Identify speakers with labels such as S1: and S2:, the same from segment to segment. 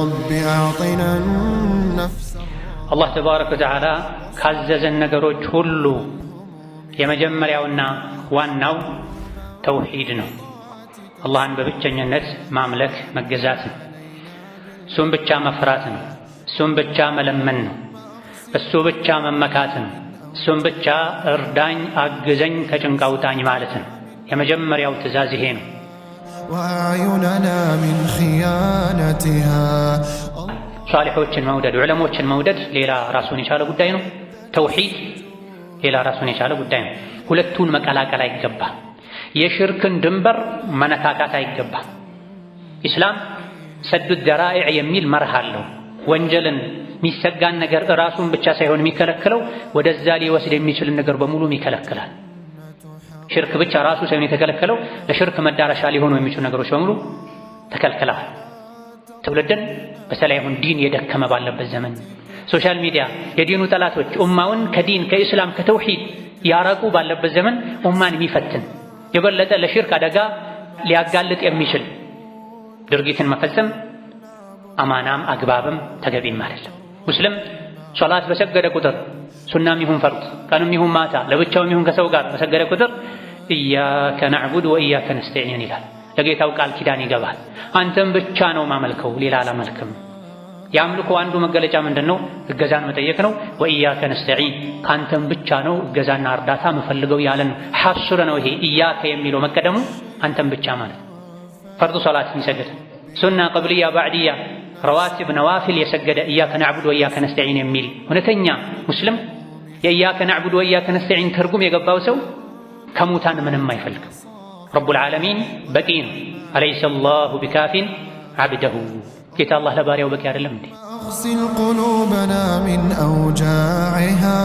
S1: رب أعطنا النفس.
S2: الله تبارك وتعالى ካዘዘን ነገሮች ሁሉ የመጀመሪያውና ዋናው ተውሂድ ነው። አላህን በብቸኝነት ማምለክ መገዛት ነው። እሱን ብቻ መፍራት ነው። እሱን ብቻ መለመን ነው። እሱ ብቻ መመካት ነው። እሱን ብቻ እርዳኝ አግዘኝ ከጭንቅ አውጣኝ ማለት ነው። የመጀመሪያው ትእዛዝ ይሄ ነው።
S1: وأعيننا من خيانتها.
S2: ሷሊሖችን መውደድ ዑለሞችን መውደድ ሌላ ራሱን የቻለ ጉዳይ ነው። ተውሂድ ሌላ ራሱን የቻለ ጉዳይ ነው። ሁለቱን መቀላቀል አይገባ። የሽርክን ድንበር መነካካት አይገባ። ኢስላም ሰዱ ደራኢዕ የሚል መርህ አለው። ወንጀልን የሚሰጋን ነገር ራሱን ብቻ ሳይሆን የሚከለክለው ወደዛ ሊወስድ የሚችልን ነገር በሙሉ ይከለክላል። ሽርክ ብቻ ራሱ ሳይሆን የተከለከለው ለሽርክ መዳረሻ ሊሆኑ የሚችሉ ነገሮች በሙሉ ተከልክለዋል። ትውልድን በተለይ አሁን ዲን የደከመ ባለበት ዘመን ሶሻል ሚዲያ የዲኑ ጠላቶች ኡማውን ከዲን ከኢስላም ከተውሂድ ያራቁ ባለበት ዘመን ኡማን የሚፈትን የበለጠ ለሽርክ አደጋ ሊያጋልጥ የሚችል ድርጊትን መፈጸም አማናም አግባብም ተገቢም አይደለም። ሙስሊም ሶላት በሰገደ ቁጥር ሱናም ይሁን ፈርድ ቀንም ይሁን ማታ ለብቻውም ይሁን ከሰው ጋር በሰገደ ቁጥር ኢያከ ነዕቡድ ወኢያከ ነስተዒን ይላል። ለጌታው ቃል ኪዳን ይገባል። አንተም ብቻ ነው ማመልከው ሌላ አላመልክም። የአምልኮ አንዱ መገለጫ ምንድነው? እገዛን መጠየቅ ነው። ወኢያከ ነስተዒን ካንተም ብቻ ነው እገዛና እርዳታ መፈልገው ያለን ሐስር ነው። ይሄ ኢያከ የሚለው መቀደሙ አንተም ብቻ ማለት ፈርዱ ሶላት ይሰገድ ሱና ቀብልያ ባዕድያ ረዋቲብ ነዋፊል የሰገደ ኢያከ ነዕቡድ ወኢያከ ነስተዒን የሚል እውነተኛ ሙስሊም የኢያከ ነዕቡድ ወኢያከ ነስተዒን ትርጉም የገባው ሰው ከሙታን ምንም አይፈልግም። ረቡል ዓለሚን በቂ ነው። አለይሰ አላሁ ቢካፊን ዓብደሁ ጌታ አላህ ለባሪያው በቂ አይደለም እንዴ?
S1: أغسل قلوبنا من أوجاعها.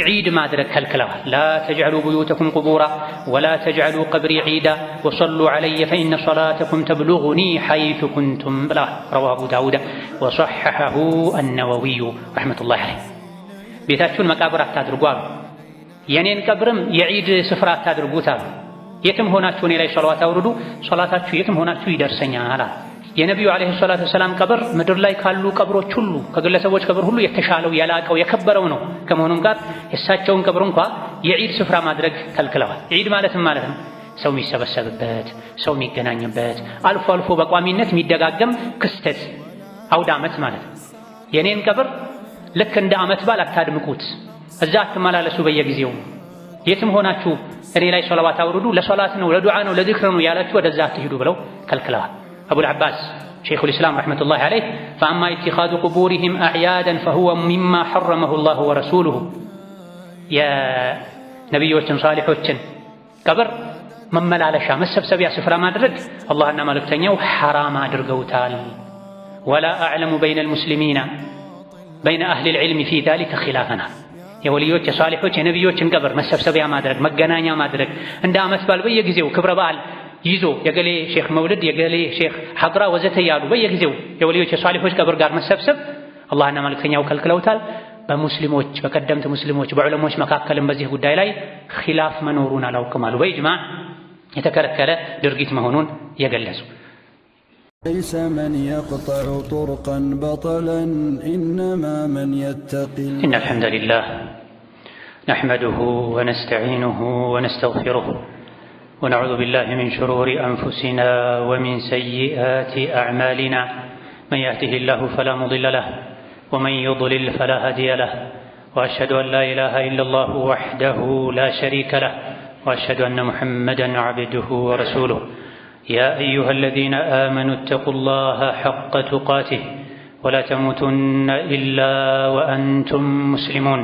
S2: ዒድ ማድረግ ከልክለዋል። ላ ተጅዐሉ ቡዩተኩም ቁቡራ ወላ ተጅዐሉ ቀብሪ ዒዳ ወሰሉ ዐለየ ፈኢነ ሶላተኩም ተብሉጉኒ ሐይሱ ኩንቱም ብለዋል። ረዋሁ አቡ ዳውድ ወሰሐሐሁ አነወዊዩ ረሕመቱላሂ ዐለይህ። ቤታችሁን መቃብር አታድርጉ አሉ። የኔን ቀብርም የዒድ ስፍራ አታድርጉት አሉ። የትም ሆናችሁ እኔ ላይ ሶላዋት አውርዱ፣ ሶላታችሁ የትም ሆናችሁ ይደርሰኛል አሉ። የነቢዩ ዓለይሂ ሰላቱ ወሰላም ቀብር ምድር ላይ ካሉ ቀብሮች ሁሉ ከግለሰቦች ቀብር ሁሉ የተሻለው የላቀው የከበረው ነው። ከመሆኑም ጋር የእሳቸውን ቀብር እንኳ የዒድ ስፍራ ማድረግ ከልክለዋል። ዒድ ማለትም ማለት ነው ሰው የሚሰበሰብበት፣ ሰው የሚገናኝበት፣ አልፎ አልፎ በቋሚነት የሚደጋገም ክስተት አውደ ዓመት ማለት ነው። የኔን ቀብር ልክ እንደ ዓመት በዓል አታድምቁት፣ እዛ አትመላለሱ በየጊዜው የትም ሆናችሁ እኔ ላይ ሶላዋት አውርዱ፣ ለሶላት ነው ለዱዓ ነው ለዚክር ነው ያላችሁ ወደዛ አትሂዱ ብለው ከልክለዋል። أبو العباس شيخ الإسلام رحمة الله عليه فأما اتخاذ قبورهم أعيادا فهو مما حرمه الله ورسوله. يا نبيوችን صالحوችን ቀብር መመላለሻ መሰብሰቢያ ስፍራ ማድረግ አላህና መልእክተኛው ሐራም አድርገውታል። ولا أعلم بين المسلمين بين أهل العلم في ذلك خلافنا. የወልዮች የሷሊሖች የነቢዮችን ቀብር መሰብሰቢያ ማድረግ መገናኛ ማድረግ እንደ ዓመት በዓል በየጊዜው ክብረ በዓል ይዞ የገሌ ሼክ መውልድ የገሌ ሼክ ሐድራ ወዘተ ያሉ በየጊዜው የወልዮች የሷሊሖች ቀብር ጋር መሰብሰብ አላህና መልእክተኛው ከልክለውታል። በሙስሊሞች በቀደምት ሙስሊሞች በዑለሞች መካከልም በዚህ ጉዳይ ላይ ኺላፍ መኖሩን አላውቅም አሉ። በኢጅማዕ የተከለከለ ድርጊት መሆኑን የገለጹ
S3: ليس من يقطع طرقا بطلا إنما من يتقي.
S2: إن الحمد لله نحمده ونستعينه ونستغفره ونعوذ بالله من شرور أنفسنا ومن سيئات أعمالنا من يهده الله فلا مضل له ومن يضلل فلا هادي له وأشهد أن لا إله إلا الله وحده لا شريك له وأشهد أن محمدا عبده ورسوله. يا أيها الذين آمنوا اتقوا الله حق تقاته ولا تموتن إلا وأنتم مسلمون.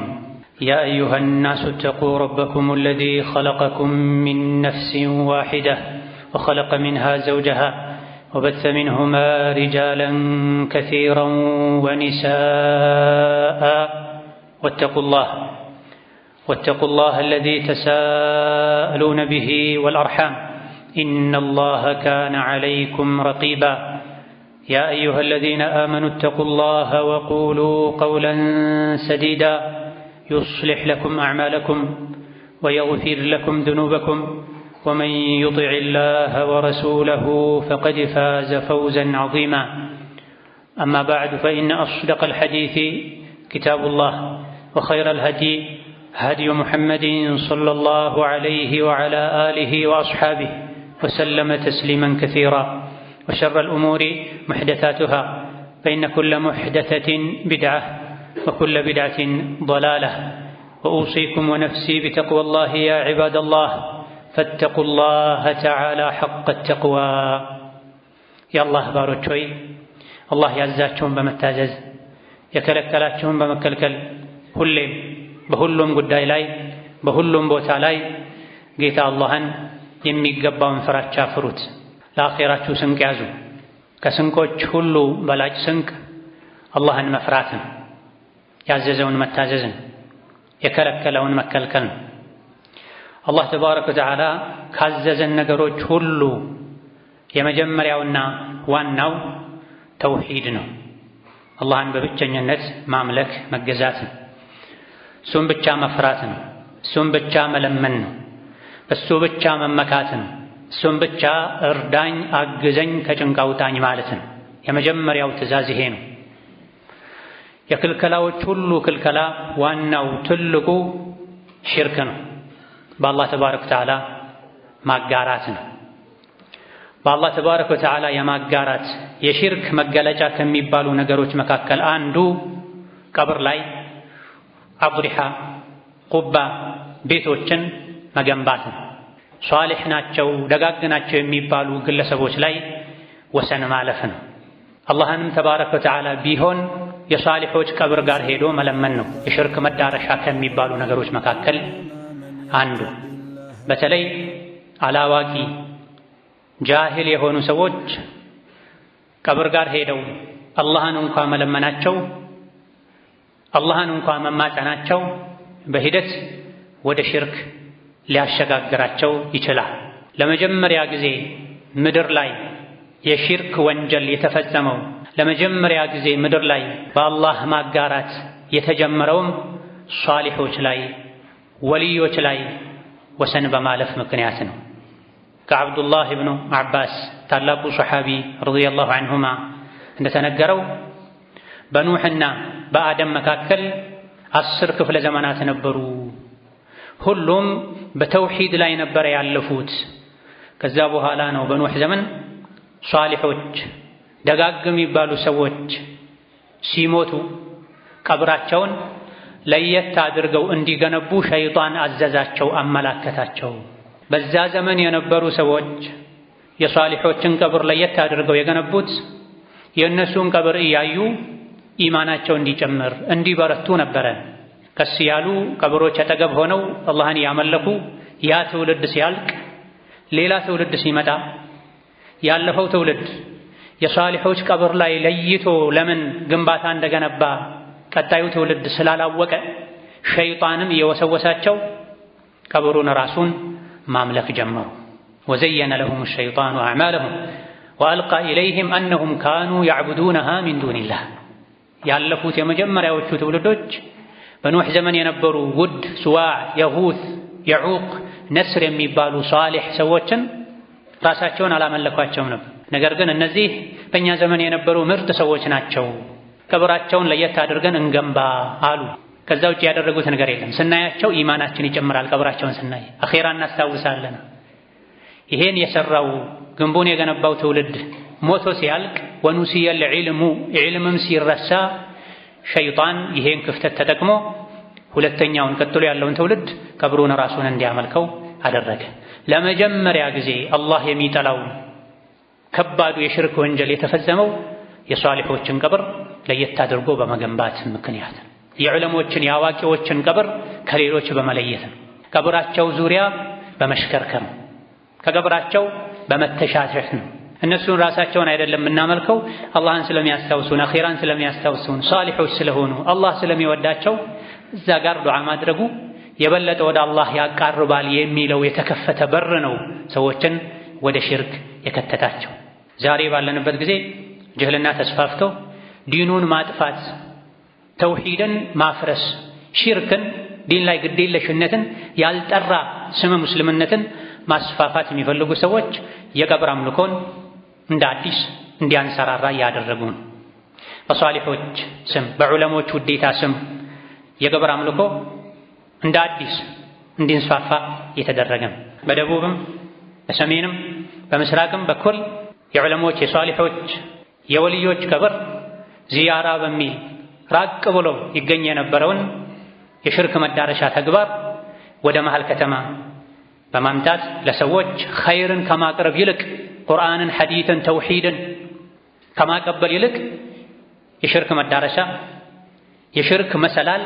S2: يا أيها الناس اتقوا ربكم الذي خلقكم من نفس واحدة وخلق منها زوجها وبث منهما رجالا كثيرا ونساء واتقوا الله الذي تساءلون به والأرحام إن الله كان عليكم رقيبا. يا أيها الذين آمنوا اتقوا الله وقولوا قولا سديدا يصلح لكم أعمالكم ويغفر لكم ذنوبكم ومن يطع الله ورسوله فقد فاز فوزا عظيما. أما بعد فإن أصدق الحديث كتاب الله وخير الهدي هدي محمد صلى الله عليه وعلى آله وأصحابه وسلم تسليما كثيرا. وشر الأمور محدثاتها فإن كل محدثة بدعة وكل بدعة ضلالة. وأوصيكم ونفسي بتقوى الله يا عباد الله فاتقوا الله تعالى حق التقوى. يا الله باروች ሆይ አላህ ያዛቸውን በመታዘዝ የከለከላቸውን በመከልከል ሁሌም በሁሉም ጉዳይ ላይ በሁሉም ቦታ ላይ ጌታ አላህን የሚገባውን ፍራቻ ፍሩት። ለአኺራችሁ ስንቅ ያዙ። ከስንቆች ሁሉ በላጭ ስንቅ አላህን መፍራትን፣ ያዘዘውን መታዘዝን፣ የከለከለውን መከልከል ነው። አላህ ተባረከ ወተዓላ ካዘዘን ነገሮች ሁሉ የመጀመሪያውና ዋናው ተውሂድ ነው። አላህን በብቸኝነት ማምለክ መገዛት ነው። እሱን ብቻ መፍራት ነው። እሱን ብቻ መለመን ነው። እሱ ብቻ መመካት ነው። እሱን ብቻ እርዳኝ አግዘኝ ከጭንቅ አውጣኝ ማለት ነው። የመጀመሪያው ትእዛዝ ይሄ ነው። የክልከላዎች ሁሉ ክልከላ ዋናው ትልቁ ሽርክ ነው። በአላህ ተባረከ ወተዓላ ማጋራት ነው። በአላህ ተባረከ ወተዓላ የማጋራት የሽርክ መገለጫ ከሚባሉ ነገሮች መካከል አንዱ ቀብር ላይ አድሪሃ ቁባ ቤቶችን መገንባት ነው። ሷሊህ ናቸው ደጋግ ናቸው የሚባሉ ግለሰቦች ላይ ወሰን ማለፍ ነው። አላህንም ተባረከ ወተዓላ ቢሆን የሷሊሖች ቀብር ጋር ሄዶ መለመን ነው የሽርክ መዳረሻ ከሚባሉ ነገሮች መካከል አንዱ። በተለይ አላዋቂ ጃሂል የሆኑ ሰዎች ቀብር ጋር ሄደው አላህን እንኳ መለመናቸው አላህን እንኳ መማጸናቸው በሂደት ወደ ሽርክ ሊያሸጋግራቸው ይችላል። ለመጀመሪያ ጊዜ ምድር ላይ የሽርክ ወንጀል የተፈጸመው ለመጀመሪያ ጊዜ ምድር ላይ በአላህ ማጋራት የተጀመረውም ሷሊሖች ላይ ወልዮች ላይ ወሰን በማለፍ ምክንያት ነው። ከዐብዱላህ ብኑ ዐባስ ታላቁ ሰሓቢ ረዲየላሁ ዐንሁማ እንደተነገረው በኑሕና በአደም መካከል 10 ክፍለ ዘመናት ነበሩ። ሁሉም በተውሂድ ላይ ነበረ ያለፉት። ከዛ በኋላ ነው በኑሕ ዘመን ሷሊሖች ደጋግ የሚባሉ ሰዎች ሲሞቱ ቀብራቸውን ለየት አድርገው እንዲገነቡ ሸይጣን አዘዛቸው፣ አመላከታቸው። በዛ ዘመን የነበሩ ሰዎች የሷሊሖችን ቀብር ለየት አድርገው የገነቡት የእነሱን ቀብር እያዩ ኢማናቸው እንዲጨምር እንዲበረቱ ነበረ። ቀስ ያሉ ቀብሮች አጠገብ ሆነው አላህን ያመለኩ ያ ትውልድ ሲያልቅ ሌላ ትውልድ ሲመጣ ያለፈው ትውልድ የሷሊሖች ቀብር ላይ ለይቶ ለምን ግንባታ እንደገነባ ቀጣዩ ትውልድ ስላላወቀ ሸይጣንም የወሰወሳቸው ቀብሩን ራሱን ማምለክ ጀመሩ። ወዘየነ ለሁም ሸይጣኑ አዕማለሁም ወአልቃ ኢለይህም አነሁም ካኑ ያዕቡዱነሃ ሚን ዱኒላህ። ያለፉት የመጀመሪያዎቹ ትውልዶች በኑሕ ዘመን የነበሩ ውድ፣ ሱዋዕ፣ የጉት፣ የዑቅ፣ ነስር የሚባሉ ሷሊሕ ሰዎችን ራሳቸውን አላመለኳቸውም ነበር። ነገር ግን እነዚህ በእኛ ዘመን የነበሩ ምርጥ ሰዎች ናቸው፣ ቀብራቸውን ለየት አድርገን እንገንባ አሉ። ከዛ ውጭ ያደረጉት ነገር የለም። ስናያቸው ኢማናችን ይጨምራል። ቀብራቸውን ስናይ አኼራ እናስታውሳለን። ይሄን የሰራው ግንቡን የገነባው ትውልድ ሞቶ ሲያልቅ ወኑሲየል ዒልሙ ዒልምም ሲረሳ ሸይጣን ይሄን ክፍተት ተጠቅሞ ሁለተኛውን ቀጥሎ ያለውን ትውልድ ቀብሩን ራሱን እንዲያመልከው አደረገ። ለመጀመሪያ ጊዜ አላህ የሚጠላው ከባዱ የሽርክ ወንጀል የተፈጸመው የሷሊሖችን ቀብር ለየት አድርጎ በመገንባት ምክንያት ነው። የዑለሞችን የአዋቂዎችን ቀብር ከሌሎች በመለየት ነው። ቀብራቸው ዙሪያ በመሽከርከር ነው። ከቀብራቸው በመተሻሸት ነው። እነሱን ራሳቸውን አይደለም የምናመልከው፣ አላህን ስለሚያስታውሱን፣ አኺራን ስለሚያስታውሱን፣ ሷሊሖች ስለሆኑ አላህ ስለሚወዳቸው እዛ ጋር ዱዓ ማድረጉ የበለጠ ወደ አላህ ያቃርባል የሚለው የተከፈተ በር ነው ሰዎችን ወደ ሽርክ የከተታቸው። ዛሬ ባለንበት ጊዜ ጅህልና ተስፋፍቶ ዲኑን ማጥፋት፣ ተውሂድን ማፍረስ፣ ሽርክን፣ ዲን ላይ ግዴለሽነትን፣ ያልጠራ ስመ ሙስልምነትን ማስፋፋት የሚፈልጉ ሰዎች የቀብር አምልኮን እንደ አዲስ እንዲያንሰራራ እያደረጉ ነው። በሷሊሖች ስም በዑለሞች ውዴታ ስም የቀብር አምልኮ እንደ አዲስ እንዲንስፋፋ እየተደረገ ነው። በደቡብም በሰሜንም በምስራቅም በኩል የዑለሞች የሷሊሖች የወልዮች ቀብር ዚያራ በሚል ራቅ ብሎ ይገኝ የነበረውን የሽርክ መዳረሻ ተግባር ወደ መሃል ከተማ በማምጣት ለሰዎች ኸይርን ከማቅረብ ይልቅ ቁርአንን፣ ሐዲትን፣ ተውሂድን ከማቀበል ይልቅ የሽርክ መዳረሻ የሽርክ መሰላል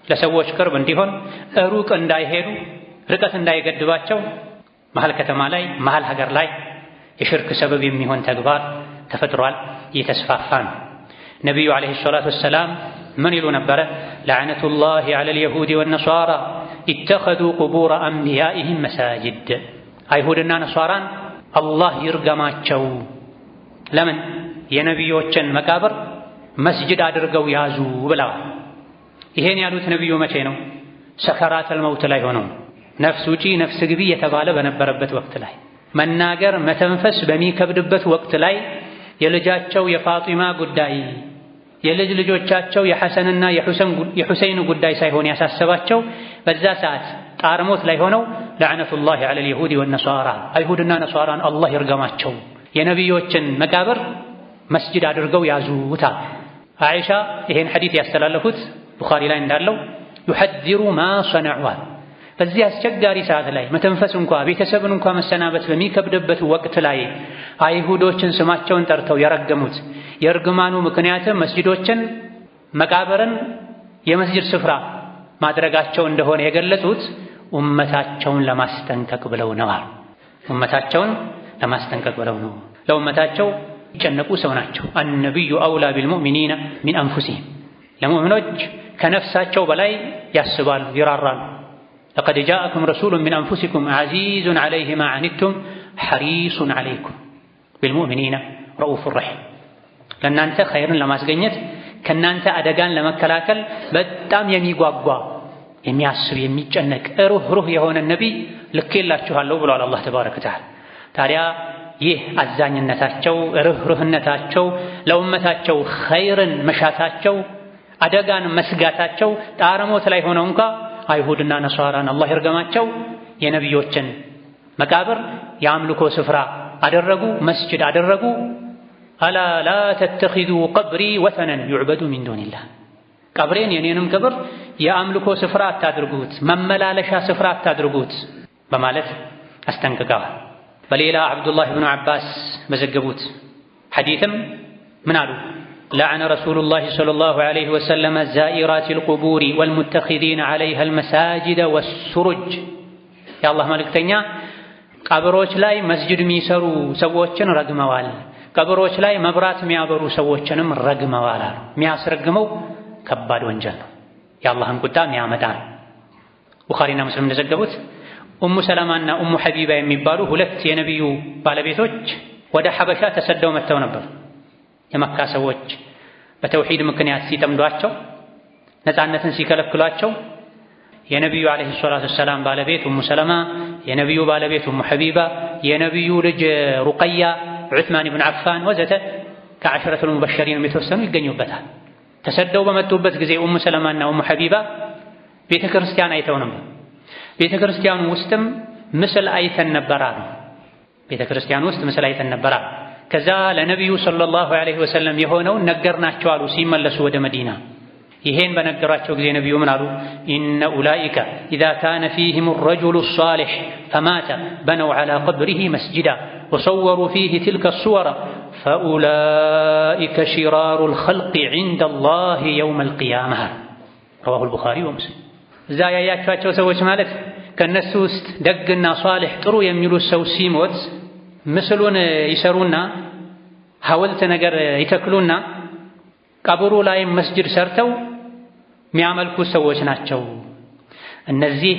S2: ለሰዎች ቅርብ እንዲሆን ሩቅ እንዳይሄዱ ርቀት እንዳይገድባቸው መሃል ከተማ ላይ መሃል ሀገር ላይ የሽርክ ሰበብ የሚሆን ተግባር ተፈጥሯል፣ እየተስፋፋ ነው። ነቢዩ ዓለይሂ ሰላቱ ወሰላም ምን ይሉ ነበረ? ለዕነቱላሂ ዐለል የሁዲ ወነሷራ ኢተኸዙ ቁቡረ አንቢያኢሂም መሳጅድ። አይሁድና ነሷራን አላህ ይርገማቸው። ለምን? የነቢዮችን መቃብር መስጅድ አድርገው ያዙ ብለዋል። ይሄን ያሉት ነቢዩ መቼ ነው? ሰከራተል መውት ላይ ሆነው ነፍስ ውጪ ነፍስ ግቢ የተባለ በነበረበት ወቅት ላይ መናገር መተንፈስ በሚከብድበት ወቅት ላይ የልጃቸው የፋጢማ ጉዳይ የልጅ ልጆቻቸው የሐሰንና የሁሰይን ጉዳይ ሳይሆን ያሳሰባቸው በዛ ሰዓት ጣርሞት ላይ ሆነው ለዕነቱላሂ ዐለል የሁዲ ወነሷራ አይሁድና ነሷራን አላህ ይርገማቸው የነቢዮችን መቃብር መስጅድ አድርገው ያዙታ። አይሻ ይሄን ሐዲስ ያስተላለፉት ቡኻሪ ላይ እንዳለው ዩሐዚሩ ማ ሰነዑ በዚህ አስቸጋሪ ሰዓት ላይ መተንፈስ እንኳ ቤተሰብን እንኳ መሰናበት በሚከብድበት ወቅት ላይ አይሁዶችን ስማቸውን ጠርተው የረገሙት የእርግማኑ ምክንያትም መስጂዶችን መቃብርን የመስጂድ ስፍራ ማድረጋቸው እንደሆነ የገለጹት ኡመታቸውን ለማስጠንቀቅ ብለው ነው። ኡመታቸውን ለማስጠንቀቅ ብለው ነው። ለኡመታቸው ይጨነቁ ሰው ናቸው። አነቢዩ አውላ ቢልሙእሚኒና ሚን አንፉሲሂም ለሙእሚኖች ከነፍሳቸው በላይ ያስባሉ፣ ይራራሉ። ለቀድ ጃአኩም ረሱሉን ሚን አንፉሲኩም ዐዚዙን ዐለይሂ ማ ዐኒቱም ሐሪሱን ዐለይኩም ቢልሙእሚኒና ረኡፉር ረሒም። ለእናንተ ኸይርን ለማስገኘት ከእናንተ አደጋን ለመከላከል በጣም የሚጓጓ የሚያስብ የሚጨነቅ ሩህ የሆነ ነቢይ ልኬላችኋለሁ ብሏል አላህ ተባረከ ወተዓላ። ታዲያ ይህ አዛኝነታቸው ርህሩህነታቸው ለኡመታቸው ኸይርን መሻታቸው አደጋን መስጋታቸው ጣረሞት ላይ ሆነው እንኳ አይሁድና ነሷራን አላህ ይርገማቸው የነቢዮችን መቃብር የአምልኮ ስፍራ አደረጉ፣ መስጅድ አደረጉ። አላ ላ ተተኺዙ ቀብሪ ወተነን ዩዕበዱ ሚን ዱኒላህ ቀብሬን የኔንም ቀብር የአምልኮ ስፍራ አታድርጉት፣ መመላለሻ ስፍራ አታድርጉት በማለት አስጠንቅቀዋል። በሌላ አብዱላህ ብኑ አባስ በዘገቡት ሐዲትም ምን አሉ? ለዐነ ረሱሉላሂ ሰለላሁ ዐለይሂ ወሰለም ዛኢራቲል ቁቡሪ ወልሙተኺዚነ ዐለይሃል መሳጅደ ወሱሩጅ። የአላህ መልእክተኛ ቀብሮች ላይ መስጅድ የሚሰሩ ሰዎችን ረግመዋል፣ ቀብሮች ላይ መብራት የሚያበሩ ሰዎችንም ረግመዋል አሉ። የሚያስረግመው ከባድ ወንጀል ነው፣ የአላህን ቁጣ የሚያመጣ ነው። ቡኻሪና ሙስሊም እንደዘገቡት ኡሙ ሰለማና ኡሙ ሐቢባ የሚባሉ ሁለት የነቢዩ ባለቤቶች ወደ ሐበሻ ተሰደው መጥተው ነበር። የመካ ሰዎች በተውሂድ ምክንያት ሲጠምዷቸው፣ ነፃነትን ሲከለክሏቸው የነቢዩ ዓለይሂ ሰላቱ ወሰላም ባለቤት ኡሙ ሰለማ፣ የነቢዩ ባለቤት ኡሙ ሐቢባ፣ የነቢዩ ልጅ ሩቀያ፣ ዑስማን ብን ዓፋን ወዘተ ከዐሸረቱል ሙበሸሪን የተወሰኑ ይገኙበታል። ተሰደው በመጡበት ጊዜ ኡሙ ሰለማና ኡሙ ሐቢባ ቤተ ክርስቲያን አይተው ነበር። ቤተ ክርስቲያኑ ውስጥም ምስል አይተን ነበራ ነው። ቤተ ክርስቲያኑ ውስጥ ምስል አይተን ነበራ። ከዛ ለነቢዩ ሰለላሁ ዐለይሂ ወሰለም የሆነውን ነገርናቸው አሉ። ሲመለሱ ወደ መዲና ይሄን በነገሯቸው ጊዜ ነቢዩ ምን አሉ? ኢነ ኡላኢከ ኢዛ ካነ ፊህም ረጁሉ ሷሊሕ ፈማተ በነው ዐላ ቀብሪሂ መስጅዳ ወሰወሩ ፊህ ትልከ ሱወረ ፈኡላኢከ ሽራሩል ኸልቂ ዒንደላሂ የውመል ቂያማ። ረዋሁል ቡኻሪ ወሙስሊም። እዛ ያያቸዋቸው ሰዎች ማለት ከእነሱ ውስጥ ደግና ሷሊሕ ጥሩ የሚሉት ሰው ሲሞት ምስሉን ይሰሩና ሐውልት ነገር ይተክሉና ቀብሩ ላይ መስጅድ ሰርተው የሚያመልኩ ሰዎች ናቸው። እነዚህ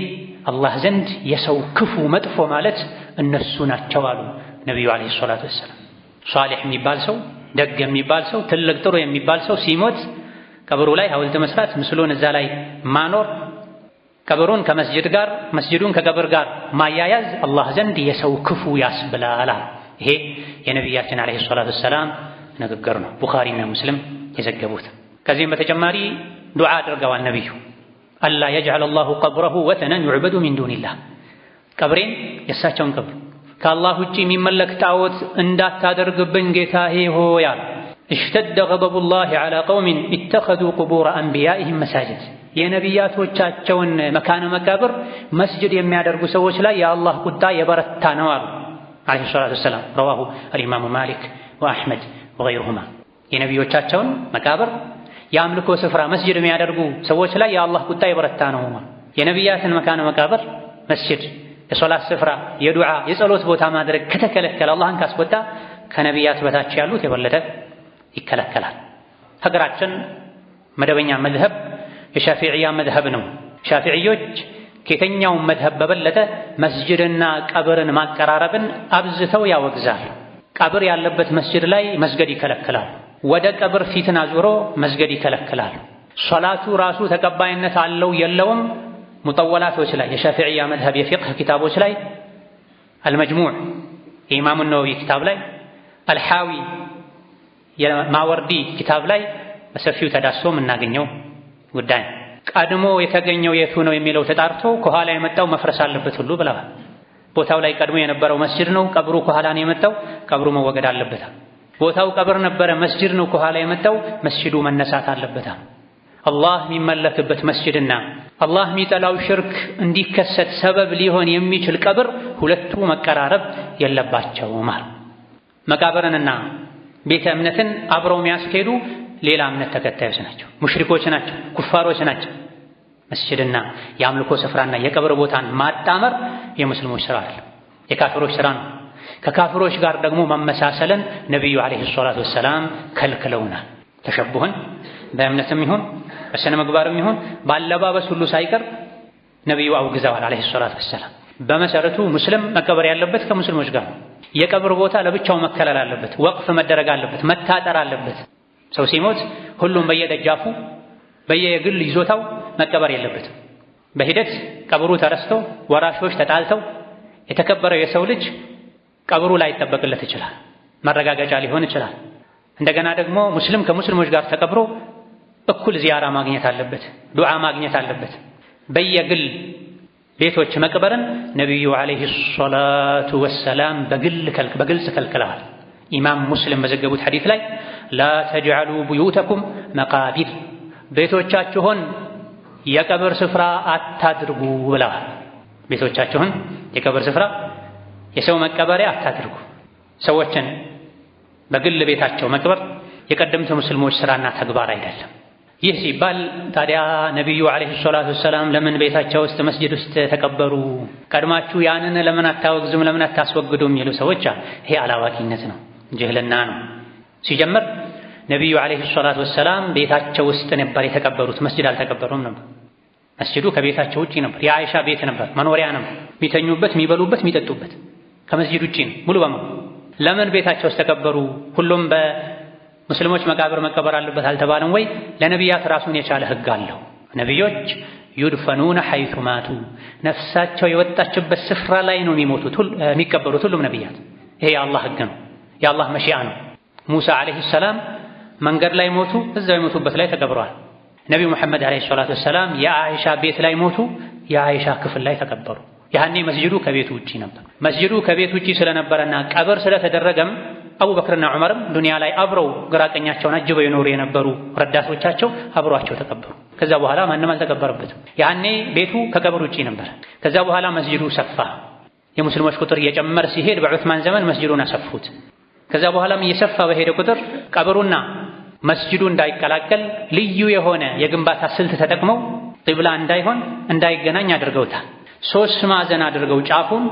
S2: አላህ ዘንድ የሰው ክፉ መጥፎ ማለት እነሱ ናቸው አሉ ነቢዩ ዓለይሂ ሰላቱ ወሰላም። ሷሊሕ የሚባል ሰው ደግ የሚባል ሰው ትልቅ ጥሩ የሚባል ሰው ሲሞት ቀብሩ ላይ ሐውልት መስራት ምስሉን እዛ ላይ ማኖር ቀብሩን ከመስጂድ ጋር መስጂዱን ከቀብር ጋር ማያያዝ አላህ ዘንድ የሰው ክፉ ያስብላል። ይሄ የነቢያችን አለይሂ ሰላቱ ወሰላም ንግግር ነው፣ ቡኻሪና ሙስሊም የዘገቡት። ከዚህም በተጨማሪ ዱዓ አድርገዋል ነቢዩ አላ የጅዐለ አላሁ ቀብረሁ ወተነን ዩዕበዱ ሚን ዱኒላህ፣ ቀብሬን የእሳቸውን ቀብር ከአላህ ውጭ የሚመለክ ጣዖት እንዳታደርግብኝ ጌታዬ ሆይ አሉ። እሽተደ ገደቡላሂ ዐላ ቀውሚን ኢተኸዙ ቁቡረ አንቢያኢሂም መሳጅድ፣ የነቢያቶቻቸውን መካነ መቃብር መስጅድ የሚያደርጉ ሰዎች ላይ የአላህ ቁጣ የበረታ ነው አሉ አለይሂ ሰላቱ ወሰላም። ረዋሁ አልኢማሙ ማሊክ ወአሕመድ ወገይሩሁማ። የነቢዮቻቸውን መቃብር የአምልኮ ስፍራ መስጅድ የሚያደርጉ ሰዎች ላይ የአላህ ቁጣ የበረታ ነው። የነቢያትን መካነ መቃብር መስጅድ፣ የሶላት ስፍራ፣ የዱዓ የጸሎት ቦታ ማድረግ ከተከለከለ አላህን ካስቆጣ ከነቢያት በታች ያሉት የበለጠ ይከለከላል። ሀገራችን መደበኛ መዝሀብ የሻፊዕያ መዝሀብ ነው። ሻፊዕዮች ከየትኛውም መዝሀብ በበለጠ መስጅድና ቀብርን ማቀራረብን አብዝተው ያወግዛል። ቀብር ያለበት መስጅድ ላይ መስገድ ይከለክላል። ወደ ቀብር ፊትን አዙሮ መስገድ ይከለክላል። ሶላቱ ራሱ ተቀባይነት አለው የለውም ሙጠወላቶች ላይ የሻፊዕያ መዝሀብ የፊቅህ ኪታቦች ላይ አልመጅሙዕ የኢማሙ ነወዊ ኪታብ ላይ አልሓዊ የማወርዲ ኪታብ ላይ በሰፊው ተዳሶ የምናገኘው ጉዳይ። ቀድሞ የተገኘው የቱ ነው የሚለው ተጣርቶ ከኋላ የመጣው መፍረስ አለበት ሁሉ ብለዋል። ቦታው ላይ ቀድሞ የነበረው መስጅድ ነው፣ ቀብሩ ከኋላ ነው የመጣው፣ ቀብሩ መወገድ አለበት። ቦታው ቀብር ነበረ፣ መስጅድ ነው ከኋላ የመጣው፣ መስጅዱ መነሳት አለበት። አላህ የሚመለክበት መስጅድና አላህ የሚጠላው ሽርክ እንዲከሰት ሰበብ ሊሆን የሚችል ቀብር ሁለቱ መቀራረብ የለባቸውም። መቃብርንና ቤተ እምነትን አብረው የሚያስኬዱ ሌላ እምነት ተከታዮች ናቸው፣ ሙሽሪኮች ናቸው፣ ኩፋሮች ናቸው። መስጅድና የአምልኮ ስፍራና የቀብር ቦታን ማጣመር የሙስሊሞች ስራ አይደለም፣ የካፊሮች ስራ ነው። ከካፊሮች ጋር ደግሞ መመሳሰልን ነቢዩ አለይሂ ሰላቱ ወሰላም ከልክለውናል። ተሸቡህን በእምነትም ይሁን በስነ ምግባርም ይሁን ባለባበስ ሁሉ ሳይቀር ነቢዩ አውግዘዋል አለይሂ ሰላቱ ወሰላም። በመሰረቱ ሙስሊም መቀበር ያለበት ከሙስሊሞች ጋር ነው። የቀብር ቦታ ለብቻው መከለል አለበት፣ ወቅፍ መደረግ አለበት፣ መታጠር አለበት። ሰው ሲሞት ሁሉም በየደጃፉ በየግል ይዞታው መቀበር የለበትም። በሂደት ቀብሩ ተረስቶ ወራሾች ተጣልተው የተከበረው የሰው ልጅ ቀብሩ ላይ ይጠበቅለት ይችላል፣ መረጋገጫ ሊሆን ይችላል። እንደገና ደግሞ ሙስሊም ከሙስሊሞች ጋር ተቀብሮ እኩል ዚያራ ማግኘት አለበት፣ ዱዓ ማግኘት አለበት። በየግል ቤቶች መቅበርን ነቢዩ አለይሂ ሰላቱ ወሰላም በግልጽ ከልክለዋል። ኢማም ሙስሊም በዘገቡት ሐዲስ ላይ ላ ተጅዐሉ ቡዩተኩም መቃቢር፣ ቤቶቻችሁን የቀብር ስፍራ አታድርጉ ብለዋል። ቤቶቻችሁን የቀብር ስፍራ የሰው መቀበሪያ አታድርጉ። ሰዎችን በግል ቤታቸው መቅበር የቀደምት ሙስሊሞች ስራና ተግባር አይደለም። ይህ ሲባል ታዲያ ነቢዩ አለይሂ ሰላቱ ወሰላም ለምን ቤታቸው ውስጥ መስጂድ ውስጥ ተቀበሩ? ቀድማችሁ ያንን ለምን አታወግዙም? ለምን አታስወግዱም? የሚሉ ሰዎች ይሄ አላዋቂነት ነው፣ ጅህልና ነው። ሲጀምር ነቢዩ አለይሂ ሰላቱ ወሰላም ቤታቸው ውስጥ ነበር የተቀበሩት፣ መስጂድ አልተቀበሩም ነበር። መስጂዱ ከቤታቸው ውጪ ነበር፣ የአይሻ ቤት ነበር፣ መኖሪያ ነበር። የሚተኙበት፣ የሚበሉበት፣ የሚጠጡበት ከመስጂድ ውጪ ነው ሙሉ በሙሉ። ለምን ቤታቸው ውስጥ ተቀበሩ? ሁሉም በሙስሊሞች መቃብር መቀበር አለበት አልተባለም ወይ? ለነቢያት ራሱን የቻለ ህግ አለው። ነቢዮች ዩድፈኑነ ሐይቱ ማቱ፣ ነፍሳቸው የወጣችበት ስፍራ ላይ ነው የሚቀበሩት ሁሉም ነቢያት። ይሄ የአላህ ህግ ነው፣ የአላህ መሺአ ነው። ሙሳ አለይሂ ሰላም መንገድ ላይ ሞቱ፣ እዛው የሞቱበት ላይ ተቀብረዋል። ነቢዩ ሙሐመድ አለይሂ ሰላቱ ወሰላም የአይሻ ቤት ላይ ሞቱ፣ የአይሻ ክፍል ላይ ተቀበሩ። ያኔ መስጂዱ ከቤቱ ውጪ ነበር። መስጂዱ ከቤት ውጪ ስለነበረና ቀብር ስለተደረገም አቡበክርና ዑመርም ዱንያ ላይ አብረው ግራቀኛቸውን አጅበው የኖሩ የነበሩ ረዳቶቻቸው አብሯቸው ተቀበሩ። ከዛ በኋላ ማንም አልተቀበረበትም። ያኔ ቤቱ ከቀብር ውጪ ነበር። ከዛ በኋላ መስጂዱ ሰፋ። የሙስሊሞች ቁጥር እየጨመረ ሲሄድ በዑስማን ዘመን መስጂዱን አሰፉት። ከዛ በኋላም እየሰፋ በሄደ ቁጥር ቀብሩና መስጂዱ እንዳይቀላቀል ልዩ የሆነ የግንባታ ስልት ተጠቅመው ቂብላ እንዳይገናኝ አድርገውታል። 3 ማዕዘን አድርገው ጫፉን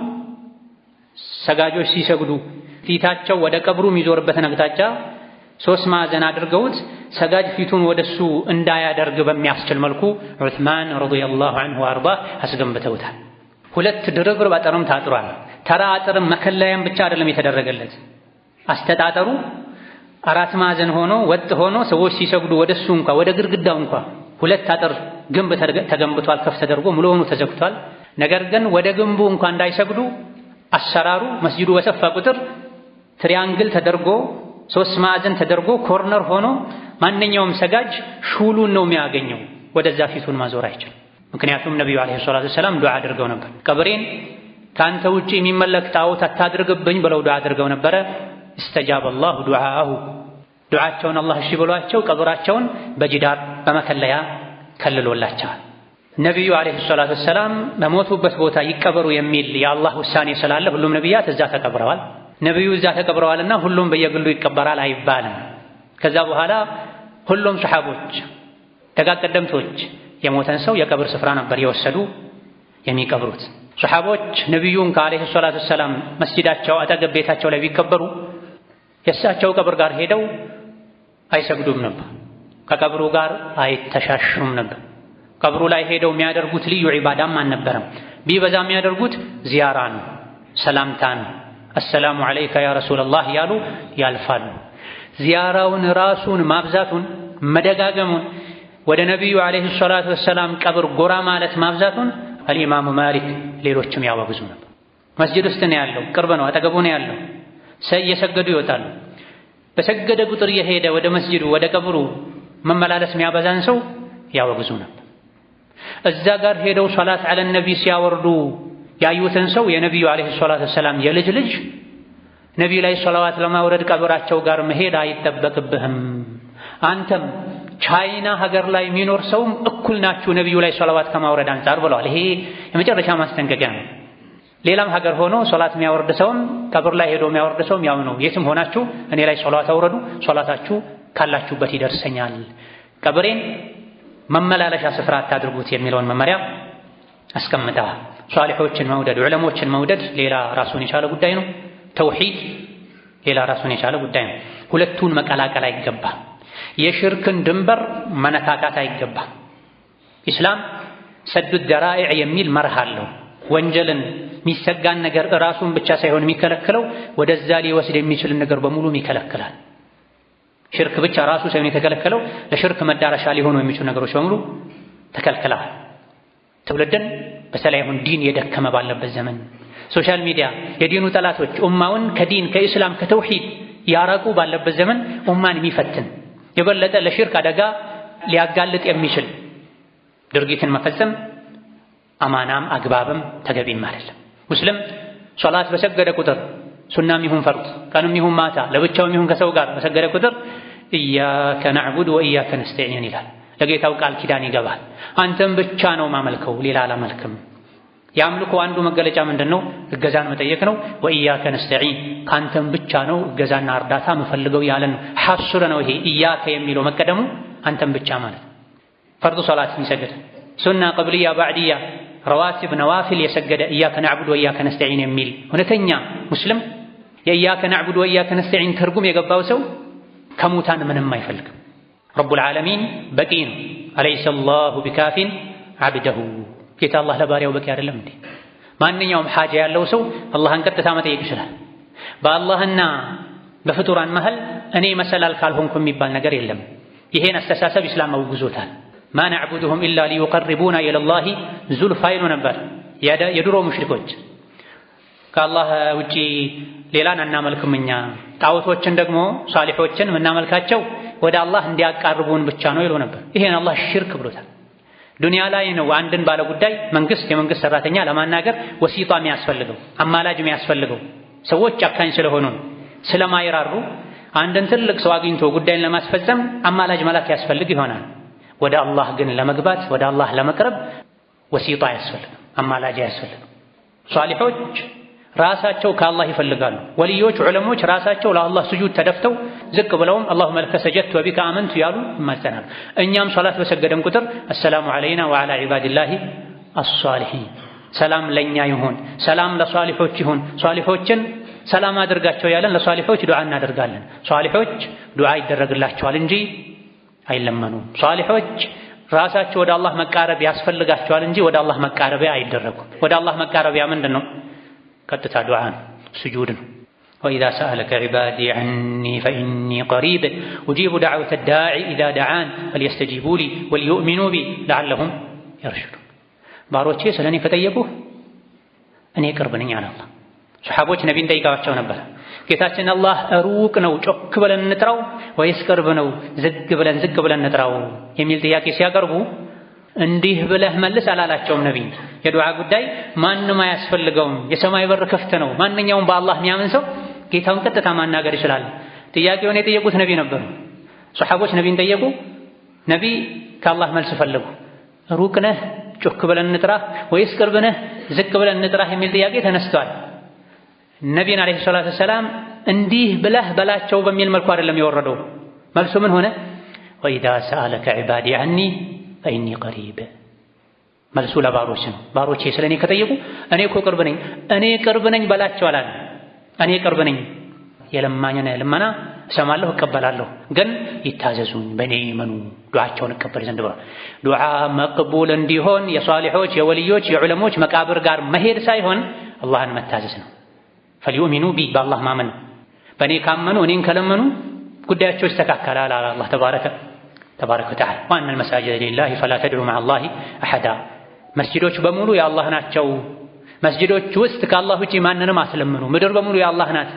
S2: ሰጋጆች ሲሰግዱ ፊታቸው ወደ ቀብሩ የሚዞርበትን አቅጣጫ 3 ማዕዘን አድርገውት ሰጋጅ ፊቱን ወደሱ እንዳያደርግ በሚያስችል መልኩ ዑስማን ረዲየላሁ ዐንሁ አርባ አስገንብተውታል። 2 ድርብርብ አጥርም ታጥሯል። ተራ አጥርም መከለያም ብቻ አይደለም የተደረገለት፣ አስተጣጠሩ 4 ማዕዘን ሆኖ ወጥ ሆኖ ሰዎች ሲሰግዱ ወደሱ እንኳ ወደ ግድግዳው እንኳ ሁለት አጥር ግንብ ተገንብቷል፣ ከፍ ተደርጎ ሙሉውኑ ተዘግቷል። ነገር ግን ወደ ግንቡ እንኳን እንዳይሰግዱ አሰራሩ መስጂዱ በሰፋ ቁጥር ትሪያንግል ተደርጎ 3 ማዕዘን ተደርጎ ኮርነር ሆኖ ማንኛውም ሰጋጅ ሹሉን ነው የሚያገኘው፣ ወደዛ ፊቱን ማዞር አይችልም። ምክንያቱም ነቢዩ ዓለይሂ ሰላቱ ወሰላም ዱዓ አድርገው ነበር። ቀብሬን ካንተ ውጪ የሚመለክ ጣዖት አታድርግብኝ ብለው ዱዓ አድርገው ነበረ። استجاب الله دعاءه ዱዓቸውን አላህ እሺ ብሏቸው ቀብራቸውን በጅዳር በመከለያ ከልሎላቸዋል። ነቢዩ ዓለይሂ ሰላቱ ወሰላም በሞቱበት ቦታ ይቀበሩ የሚል የአላህ ውሳኔ ስላለ ሁሉም ነቢያት እዛ ተቀብረዋል። ነቢዩ እዛ ተቀብረዋልና ሁሉም በየግሉ ይቀበራል አይባልም። ከዛ በኋላ ሁሉም ሰሓቦች ደጋግ ቀደምቶች የሞተን ሰው የቀብር ስፍራ ነበር የወሰዱ የሚቀብሩት። ሰሓቦች ነቢዩን ከዓለይሂ ሰላቱ ወሰላም መስጂዳቸው አጠገብ ቤታቸው ላይ ቢቀበሩ የእሳቸው ቀብር ጋር ሄደው አይሰግዱም ነበር፣ ከቀብሩ ጋር አይተሻሹም ነበር። ቀብሩ ላይ ሄደው የሚያደርጉት ልዩ ዒባዳም አልነበረም። ቢበዛ የሚያደርጉት ዚያራ ነው፣ ሰላምታ ነው። አሰላሙ ዐለይከ ያ ረሱለላህ እያሉ ያልፋሉ። ዚያራውን ራሱን ማብዛቱን መደጋገሙን ወደ ነቢዩ ዓለይሂ ሰላቱ ወሰላም ቀብር ጎራ ማለት ማብዛቱን አልኢማሙ ማሊክ ሌሎችም ያወግዙ ነበር። መስጂድ ውስጥ ነው ያለው፣ ቅርብ ነው፣ አጠገቡ ነው ያለው። እየሰገዱ ይወጣሉ። በሰገደ ቁጥር የሄደ ወደ መስጂዱ ወደ ቀብሩ መመላለስ የሚያበዛን ሰው ያወግዙ ነበር። እዛ ጋር ሄደው ሶላት ዐለ ነቢ ሲያወርዱ ያዩትን ሰው የነቢዩ ዓለይሂ ሰላቱ ወሰላም የልጅ ልጅ ነቢዩ ላይ ሶላዋት ለማውረድ ቀብራቸው ጋር መሄድ አይጠበቅብህም፣ አንተም ቻይና ሀገር ላይ የሚኖር ሰውም እኩል ናችሁ ነቢዩ ላይ ሶላዋት ከማውረድ አንጻር ብለዋል። ይሄ የመጨረሻ ማስጠንቀቂያ ነው። ሌላም ሀገር ሆኖ ሶላት የሚያወርድ ሰውም ቀብር ላይ ሄዶ የሚያወርድ ሰውም ያው ነው። የትም ሆናችሁ እኔ ላይ ሶላት አውረዱ፣ ሶላታችሁ ካላችሁበት ይደርሰኛል፣ ቀብሬን መመላለሻ ስፍራ አታድርጉት የሚለውን መመሪያ አስቀምጠዋል። ሷሊሖችን መውደድ ዑለሞችን መውደድ ሌላ ራሱን የቻለ ጉዳይ ነው። ተውሂድ ሌላ ራሱን የቻለ ጉዳይ ነው። ሁለቱን መቀላቀል አይገባም። የሽርክን ድንበር መነካካት አይገባም። ኢስላም ሰዱ ደራኢዕ የሚል መርህ አለው። ወንጀልን የሚሰጋን ነገር ራሱን ብቻ ሳይሆን የሚከለክለው ወደዛ ሊወስድ የሚችልን ነገር በሙሉ ይከለክላል። ሽርክ ብቻ ራሱ ሳይሆን የተከለከለው ለሽርክ መዳረሻ ሊሆኑ የሚችሉ ነገሮች በሙሉ ተከልክለዋል። ትውልድን በተለይ አሁን ዲን የደከመ ባለበት ዘመን ሶሻል ሚዲያ የዲኑ ጠላቶች ኡማውን ከዲን ከኢስላም ከተውሂድ ያራቁ ባለበት ዘመን ኡማን የሚፈትን የበለጠ ለሽርክ አደጋ ሊያጋልጥ የሚችል ድርጊትን መፈጸም አማናም አግባብም ተገቢም አይደለም። ሙስሊም ሶላት በሰገደ ቁጥር ሱናም ይሁን ፈርድ ቀንም ይሁን ማታ ለብቻውም ይሁን ከሰው ጋር በሰገደ ቁጥር ኢያከ ነዕቡድ ወኢያከ ነስተዒን ይላል። ለጌታው ቃል ኪዳን ይገባል። አንተም ብቻ ነው ማመልከው፣ ሌላ አላመልክም። የአምልኮ አንዱ መገለጫ ምንድነው? እገዛን መጠየቅ ነው። ወኢያከ ነስተዒን ካንተም ብቻ ነው እገዛና እርዳታ መፈልገው ያለን ሐሱረ ነው። ይሄ ኢያከ የሚለው መቀደሙ አንተም ብቻ ማለት ፈርዱ ሶላት ይሰገድ ሱና ቀብልያ ባዕድያ ረዋቲብ ነዋፊል የሰገደ ኢያከ ነዕቡድ ወኢያከ ነስተዒን የሚል እውነተኛ ሙስሊም የኢያከ ነዕቡድ ወኢያከ ነስተዒን ትርጉም የገባው ሰው ከሙታን ምንም አይፈልግም። ረቡል ዓለሚን በቂ ነው። አለይሰ አላሁ ቢካፊን ዓብደሁ ጌታ አላህ ለባሪያው በቂ አይደለም እንዴ? ማንኛውም ሓጃ ያለው ሰው አላህን ቀጥታ መጠየቅ ይችላል። በአላህና በፍጡራን መሃል እኔ መሰላል ካልሆንኩ የሚባል ነገር የለም። ይሄን አስተሳሰብ ኢስላም አውግዞታል። ማ ነዕቡድሁም ኢላ ሊዩቀርቡና ኢለላሂ ዙልፋ ይሉ ነበር የድሮ ሙሽሪኮች። ከአላህ ውጪ ሌላን አናመልክም እኛ ጣዖቶችን ደግሞ ሷሊሖችን የምናመልካቸው ወደ አላህ እንዲያቃርቡን ብቻ ነው ይሉ ነበር። ይሄን አላህ ሽርክ ብሎታል። ዱንያ ላይ ነው አንድን ባለ ጉዳይ የመንግስት ሰራተኛ ለማናገር ወሲጣ የሚያስፈልገው አማላጅ የሚያስፈልገው ሰዎች ጨካኝ ስለሆኑ ስለማይራሩ አንድን ትልቅ ሰው አግኝቶ ጉዳይን ለማስፈጸም አማላጅ መላክ ያስፈልግ ይሆናል። ወደ አላህ ግን ለመግባት ወደ አላህ ለመቅረብ ወሲጣ ያስፈልግ፣ አማላጅ ያስፈልግ። ሷሊሖች ራሳቸው ከአላህ ይፈልጋሉ። ወልዮች ዑለሞች ራሳቸው ለአላህ ስጁድ ተደፍተው ዝቅ ብለውም አላሁመ ለከ ሰጀድቱ ወቢከ አመንቱ ያሉ ይማጸናሉ። እኛም ሶላት በሰገደን ቁጥር አሰላሙ ዐለይና ወዐላ ዒባዲላሂ አስሷሊሒን ሰላም ለኛ ይሁን፣ ሰላም ለሷሊሖች ይሁን፣ ሷሊሖችን ሰላም አድርጋቸው ያለን ለሷሊሖች ዱዓ እናደርጋለን። ሷሊሖች ዱዓ ይደረግላቸዋል እንጂ አይለመኑም። ሷሊሖች ራሳቸው ወደ አላህ መቃረብ ያስፈልጋቸዋል እንጂ ወደ አላህ መቃረቢያ አይደረጉም። ወደ አላህ መቃረቢያ ምንድን ነው? ቀጥታ ዱዓ ነው፣ ስጁድ ነው። وإذا سألك عبادي عني فإني قريب أجيب دعوة الداعي إذا دعان فليستجيبوا لي وليؤمنوا بي لعلهم يرشدون ባሮቼ ስለኔ ከጠየቁ እኔ ቅርብ ነኝ አለ አላህ። ሱሐቦች ነቢን ጠይቀዋቸው ነበር፣ ጌታችን አላህ ሩቅ ነው ጮክ ብለን እንጥራው ወይስ ቅርብ ነው ዝግ ብለን እንጥራው የሚል ጥያቄ ሲያቀርቡ እንዲህ ብለህ መልስ አላላቸውም። ነቢይ የዱዓ ጉዳይ ማንም አያስፈልገውም፣ የሰማይ በር ክፍት ነው። ማንኛውም በአላህ የሚያምን ሰው ጌታውን ቀጥታ ማናገር ይችላል። ጥያቄውን የጠየቁት ነቢይ ነበሩ። ሱሐቦች ነቢን ጠየቁ፣ ነቢይ ከአላህ መልስ ፈለጉ። ሩቅ ነህ ጮክ ብለን እንጥራህ ወይስ ቅርብ ነህ ዝቅ ብለን እንጥራህ የሚል ጥያቄ ተነስቷል። ነቢይን አለይሂ ሰላቱ ወሰላም እንዲህ ብለህ በላቸው በሚል መልኩ አይደለም የወረደው። መልሱ ምን ሆነ? ወኢዛ ሰአለከ ዒባዲ ዐኒ ፈኢኒ ቀሪብ። መልሱ ለባሮች ነው። ባሮቼ ስለኔ ከጠየቁ እኔ እኮ ቅርብ ነኝ፣ እኔ ቅርብ ነኝ በላቸው አላለ። እኔ ቅርብ ነኝ፣ የለማኝን ልመና እሰማለሁ እቀበላለሁ፣ ግን ይታዘዙኝ፣ በእኔ ይመኑ፣ ዱዓቸውን እቀበል ዘንድ ብሏል። ዱዓ መቅቡል እንዲሆን የሷሊሖች የወልዮች የዑለሞች መቃብር ጋር መሄድ ሳይሆን አላህን መታዘዝ ነው። ፈልዩእሚኑ ቢ በአላህ ማመን፣ በእኔ ካመኑ እኔን ከለመኑ ጉዳያቸው ይስተካከላል አለ አላህ ተባረከ ወተዓላ። ወአነ አልመሳጅደ ሊላሂ ፈላ ተድዑ መዐ አላሂ አሐዳ። መስጂዶች በሙሉ የአላህ ናቸው። መስጂዶች ውስጥ ከአላህ ውጪ ማንንም አትለምኑ። ምድር በሙሉ የአላህ ናት።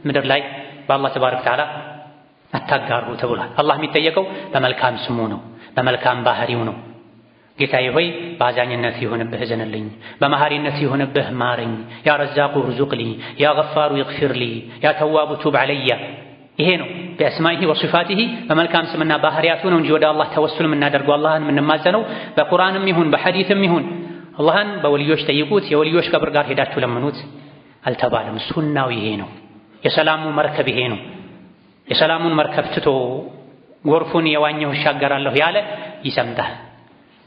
S2: ምድር ላይ በአላህ ተባረከ ወተዓላ አታጋሩ ተብሏል። አላህ የሚጠየቀው በመልካም ስሙ ነው፣ በመልካም ባህሪው ነው። ጌታዬ ሆይ በአዛኝነት ይሁንብህ እዘንልኝ፣ በመሐሪነት ይሁንብህ ማረኝ፣ ያ ረዛቁ ርዙቅሊ፣ ያ ገፋሩ ይግፊርሊ፣ ያ ተዋቡ ቱብ ዐለያ። ይሄ ነው በአስማኢሂ ወሲፋቲሂ በመልካም ስምና ባህሪያቱ ነው እንጂ ወደ አላህ ተወሱል የምናደርገው አላህን የምንማጸነው በቁርአንም ይሁን በሐዲስም ይሁን አላህን በወልዮች ጠይቁት፣ የወልዮች ቀብር ጋር ሄዳችሁ ለምኑት አልተባለም። ሱናው ይሄ ነው። የሰላሙ መርከብ ይሄ ነው። የሰላሙን መርከብ ትቶ ጎርፉን የዋኘሁ እሻገራለሁ ያለ ይሰምጣል።